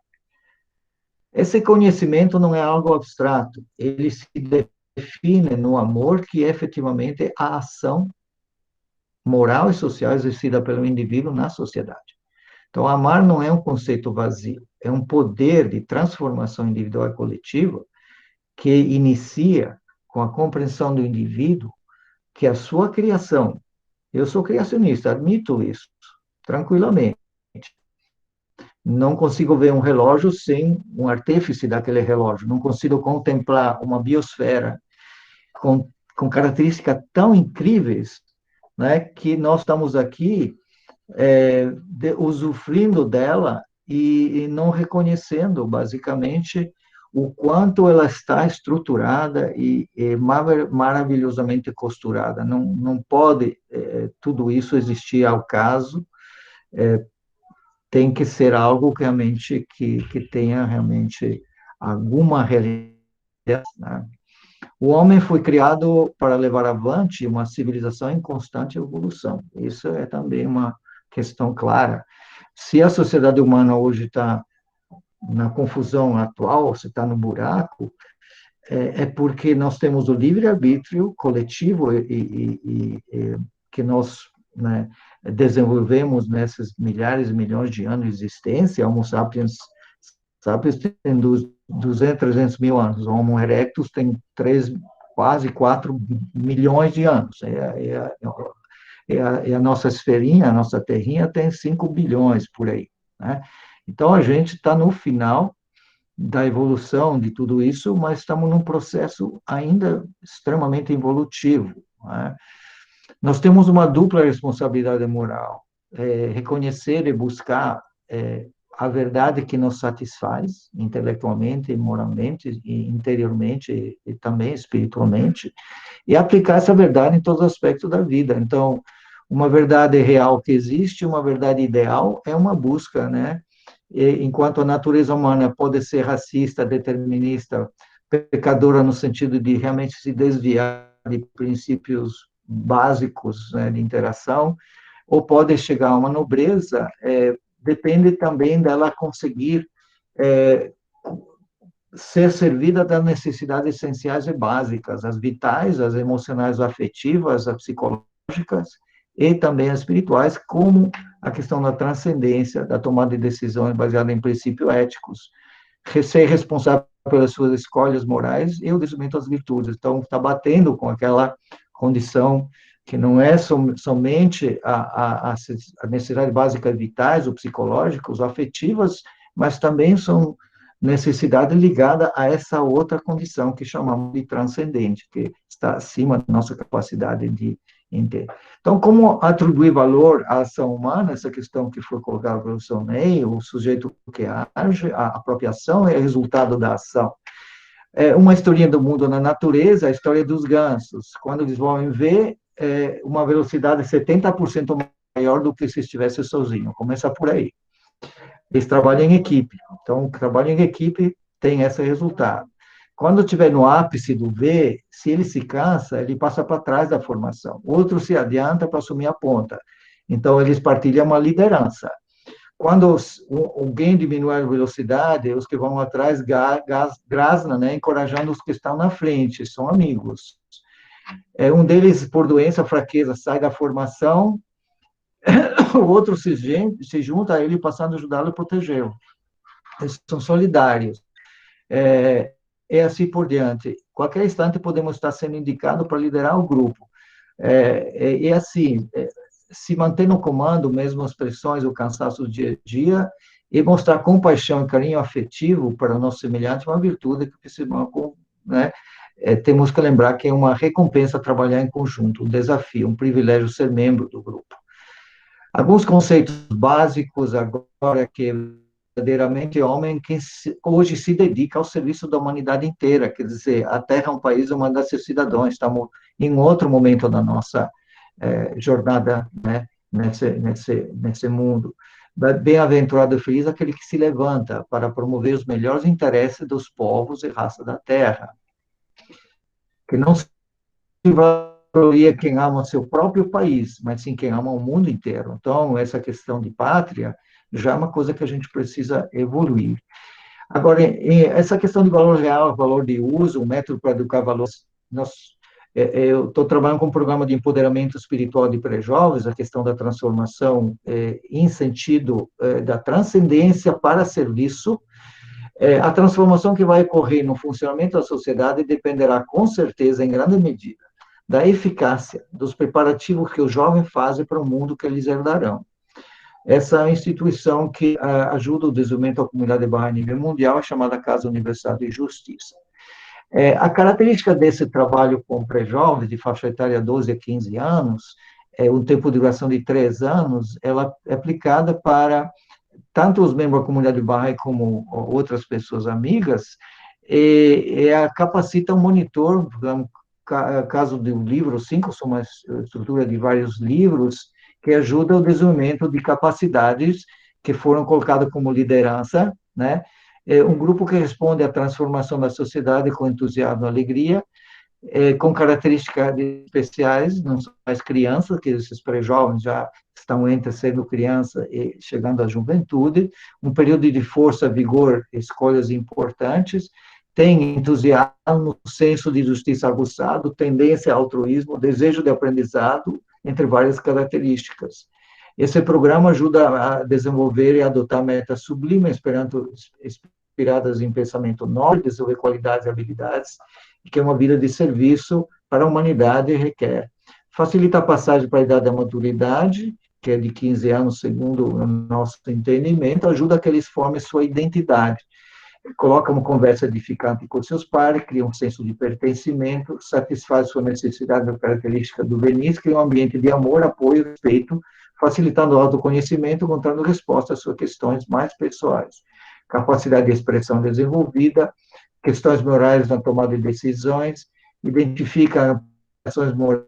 Esse conhecimento não é algo abstrato, ele se define no amor, que é efetivamente a ação moral e social exercida pelo indivíduo na sociedade. Então, amar não é um conceito vazio, é um poder de transformação individual e coletiva que inicia com a compreensão do indivíduo que a sua criação, eu sou criacionista, admito isso, tranquilamente. Não consigo ver um relógio sem um artífice daquele relógio, não consigo contemplar uma biosfera com características tão incríveis, né, que nós estamos aqui usufruindo dela e não reconhecendo, basicamente, o quanto ela está estruturada e maravilhosamente costurada. Não pode tudo isso existir ao caso, tem que ser algo realmente que tenha realmente alguma realidade, né? O homem foi criado para levar avante uma civilização em constante evolução. Isso é também uma questão clara. Se a sociedade humana hoje está na confusão atual, se está no buraco, é porque nós temos o livre-arbítrio coletivo e que nós, né, desenvolvemos nesses milhares e milhões de anos de existência. Homo sapiens tem 200, 300 mil anos. O Homo erectus tem quase 4 milhões de anos. A nossa esferinha, a nossa terrinha tem 5 bilhões por aí, né? Então, a gente está no final da evolução de tudo isso, mas estamos num processo ainda extremamente evolutivo, né? Nós temos uma dupla responsabilidade moral, reconhecer e buscar a verdade que nos satisfaz intelectualmente, moralmente, e interiormente e também espiritualmente, e aplicar essa verdade em todos os aspectos da vida. Então, uma verdade real que existe, uma verdade ideal, é uma busca, né? E, enquanto a natureza humana pode ser racista, determinista, pecadora no sentido de realmente se desviar de princípios básicos, né, de interação, ou pode chegar a uma nobreza, depende também dela conseguir ser servida das necessidades essenciais e básicas, as vitais, as emocionais, as afetivas, as psicológicas e também as espirituais, como a questão da transcendência, da tomada de decisões baseada em princípios éticos, ser responsável pelas suas escolhas morais e o desenvolvimento das virtudes. Então, está batendo com aquela condição que não é somente a necessidade básica vitais ou psicológicas ou afetivas, mas também são necessidades ligadas a essa outra condição que chamamos de transcendente, que está acima da nossa capacidade de entender. Então, como atribuir valor à ação humana, essa questão que foi colocada pelo Sonei, o sujeito que age, a apropriação é resultado da ação. Uma historinha do mundo na natureza, a história dos gansos. Quando eles vão ver, uma velocidade 70% maior do que se estivesse sozinho. Começa por aí. Eles trabalham em equipe. Então, o trabalho em equipe tem esse resultado. Quando estiver no ápice do V, se ele se cansa, ele passa para trás da formação. Outro se adianta para assumir a ponta. Então, eles partilham uma liderança. Quando alguém diminui a velocidade, os que vão atrás grasnam, né, encorajando os que estão na frente, são amigos. Um deles, por doença, fraqueza, sai da formação, o outro se junta a ele, passando a ajudá-lo e protegê-lo. Eles são solidários. Assim por diante. Qualquer instante podemos estar sendo indicados para liderar o grupo. Assim, se manter no comando, mesmo as pressões, o cansaço do dia a dia, e mostrar compaixão e carinho afetivo para o nosso semelhante, uma virtude que precisamos, né? Temos que lembrar que é uma recompensa trabalhar em conjunto, um desafio, um privilégio ser membro do grupo. Alguns conceitos básicos agora que verdadeiramente homem que hoje se dedica ao serviço da humanidade inteira, quer dizer, a Terra é um país, uma das seus cidadãos, estamos em outro momento da nossa jornada, né, nesse mundo. Bem-aventurado e feliz aquele que se levanta para promover os melhores interesses dos povos e raças da Terra. Que não se valoria quem ama seu próprio país, mas sim quem ama o mundo inteiro. Então, essa questão de pátria já é uma coisa que a gente precisa evoluir. Agora, essa questão de valor real, valor de uso, o método para educar valores, Eu estou trabalhando com um programa de empoderamento espiritual de pré-jovens, a questão da transformação em sentido da transcendência para serviço. A transformação que vai ocorrer no funcionamento da sociedade dependerá, com certeza, em grande medida, da eficácia dos preparativos que os jovens fazem para o mundo que eles herdarão. Essa instituição que ajuda o desenvolvimento da comunidade Bahá'í a nível mundial é chamada Casa Universal de Justiça. A característica desse trabalho com pré-jovens, de faixa etária 12 a 15 anos, um tempo de duração de 3 anos, ela é aplicada para tanto os membros da comunidade Bahá'í como outras pessoas amigas, capacita um monitor, no caso do livro 5, são uma estrutura de vários livros, que ajuda o desenvolvimento de capacidades que foram colocadas como liderança, né? Um grupo que responde à transformação da sociedade com entusiasmo e alegria, com características especiais, não são mais crianças, que esses pré-jovens já estão entre sendo criança e chegando à juventude, um período de força, vigor, escolhas importantes, tem entusiasmo, senso de justiça aguçado, tendência ao altruísmo, desejo de aprendizado, entre várias características. Esse programa ajuda a desenvolver e adotar metas sublimes, inspiradas em pensamento nobre, desenvolver qualidades e habilidades, que é uma vida de serviço para a humanidade requer. Facilita a passagem para a idade da maturidade, que é de 15 anos, segundo o nosso entendimento, ajuda a que eles formem sua identidade. Coloca uma conversa edificante com seus pares, cria um senso de pertencimento, satisfaz sua necessidade da característica do verniz, cria um ambiente de amor, apoio e respeito, facilitando o autoconhecimento, encontrando respostas às suas questões mais pessoais. Capacidade de expressão desenvolvida, questões morais na tomada de decisões, identifica ações morais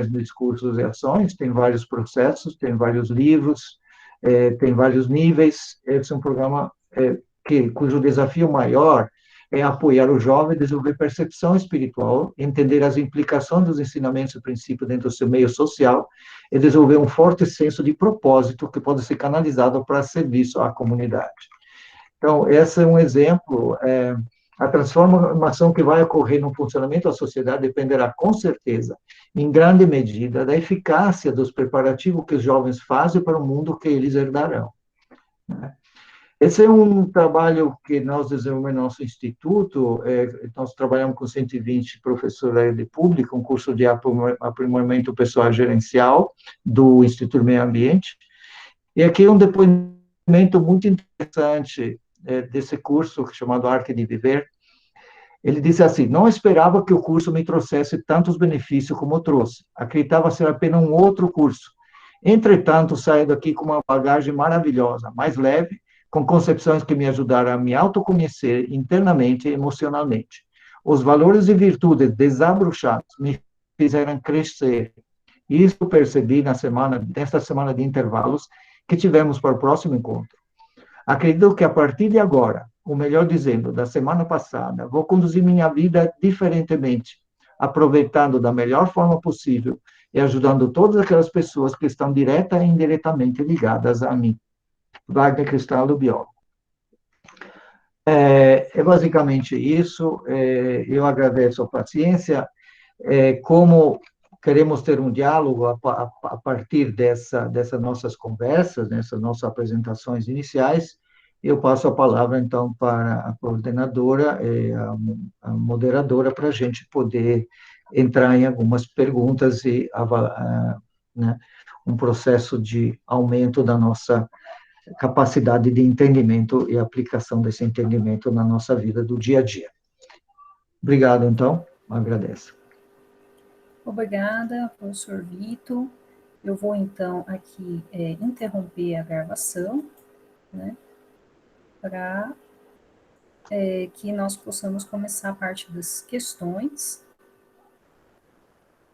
nos discursos e ações, tem vários processos, tem vários livros, tem vários níveis. Esse é um programa cujo desafio maior é apoiar o jovem a desenvolver percepção espiritual, entender as implicações dos ensinamentos e princípios dentro do seu meio social e desenvolver um forte senso de propósito que pode ser canalizado para serviço à comunidade. Então, esse é um exemplo. A transformação que vai ocorrer no funcionamento da sociedade dependerá, com certeza, em grande medida, da eficácia dos preparativos que os jovens fazem para o mundo que eles herdarão. Esse é um trabalho que nós desenvolvemos no nosso instituto. Nós trabalhamos com 120 professores da rede pública, um curso de aprimoramento pessoal gerencial do Instituto do Meio Ambiente. E aqui é um depoimento muito interessante desse curso, chamado Arte de Viver. Ele disse assim: não esperava que o curso me trouxesse tantos benefícios como trouxe. Acreditava ser apenas um outro curso. Entretanto, saio daqui com uma bagagem maravilhosa, mais leve, com concepções que me ajudaram a me autoconhecer internamente e emocionalmente. Os valores e virtudes desabrochados me fizeram crescer. Isso eu percebi nesta semana de intervalos que tivemos para o próximo encontro. Acredito que a partir de agora, ou melhor dizendo, da semana passada, vou conduzir minha vida diferentemente, aproveitando da melhor forma possível e ajudando todas aquelas pessoas que estão direta e indiretamente ligadas a mim. Wagner Cristaldo, biólogo. Basicamente isso. Eu agradeço a paciência. Como queremos ter um diálogo a partir dessas nossas conversas, dessas nossas apresentações iniciais, eu passo a palavra, então, para a coordenadora, a moderadora, para a gente poder entrar em algumas perguntas e um processo de aumento da nossa capacidade de entendimento e aplicação desse entendimento na nossa vida do dia a dia. Obrigado, então, agradeço. Obrigada, professor Vitor. Eu vou, então, aqui interromper a gravação, né, para que nós possamos começar a parte das questões,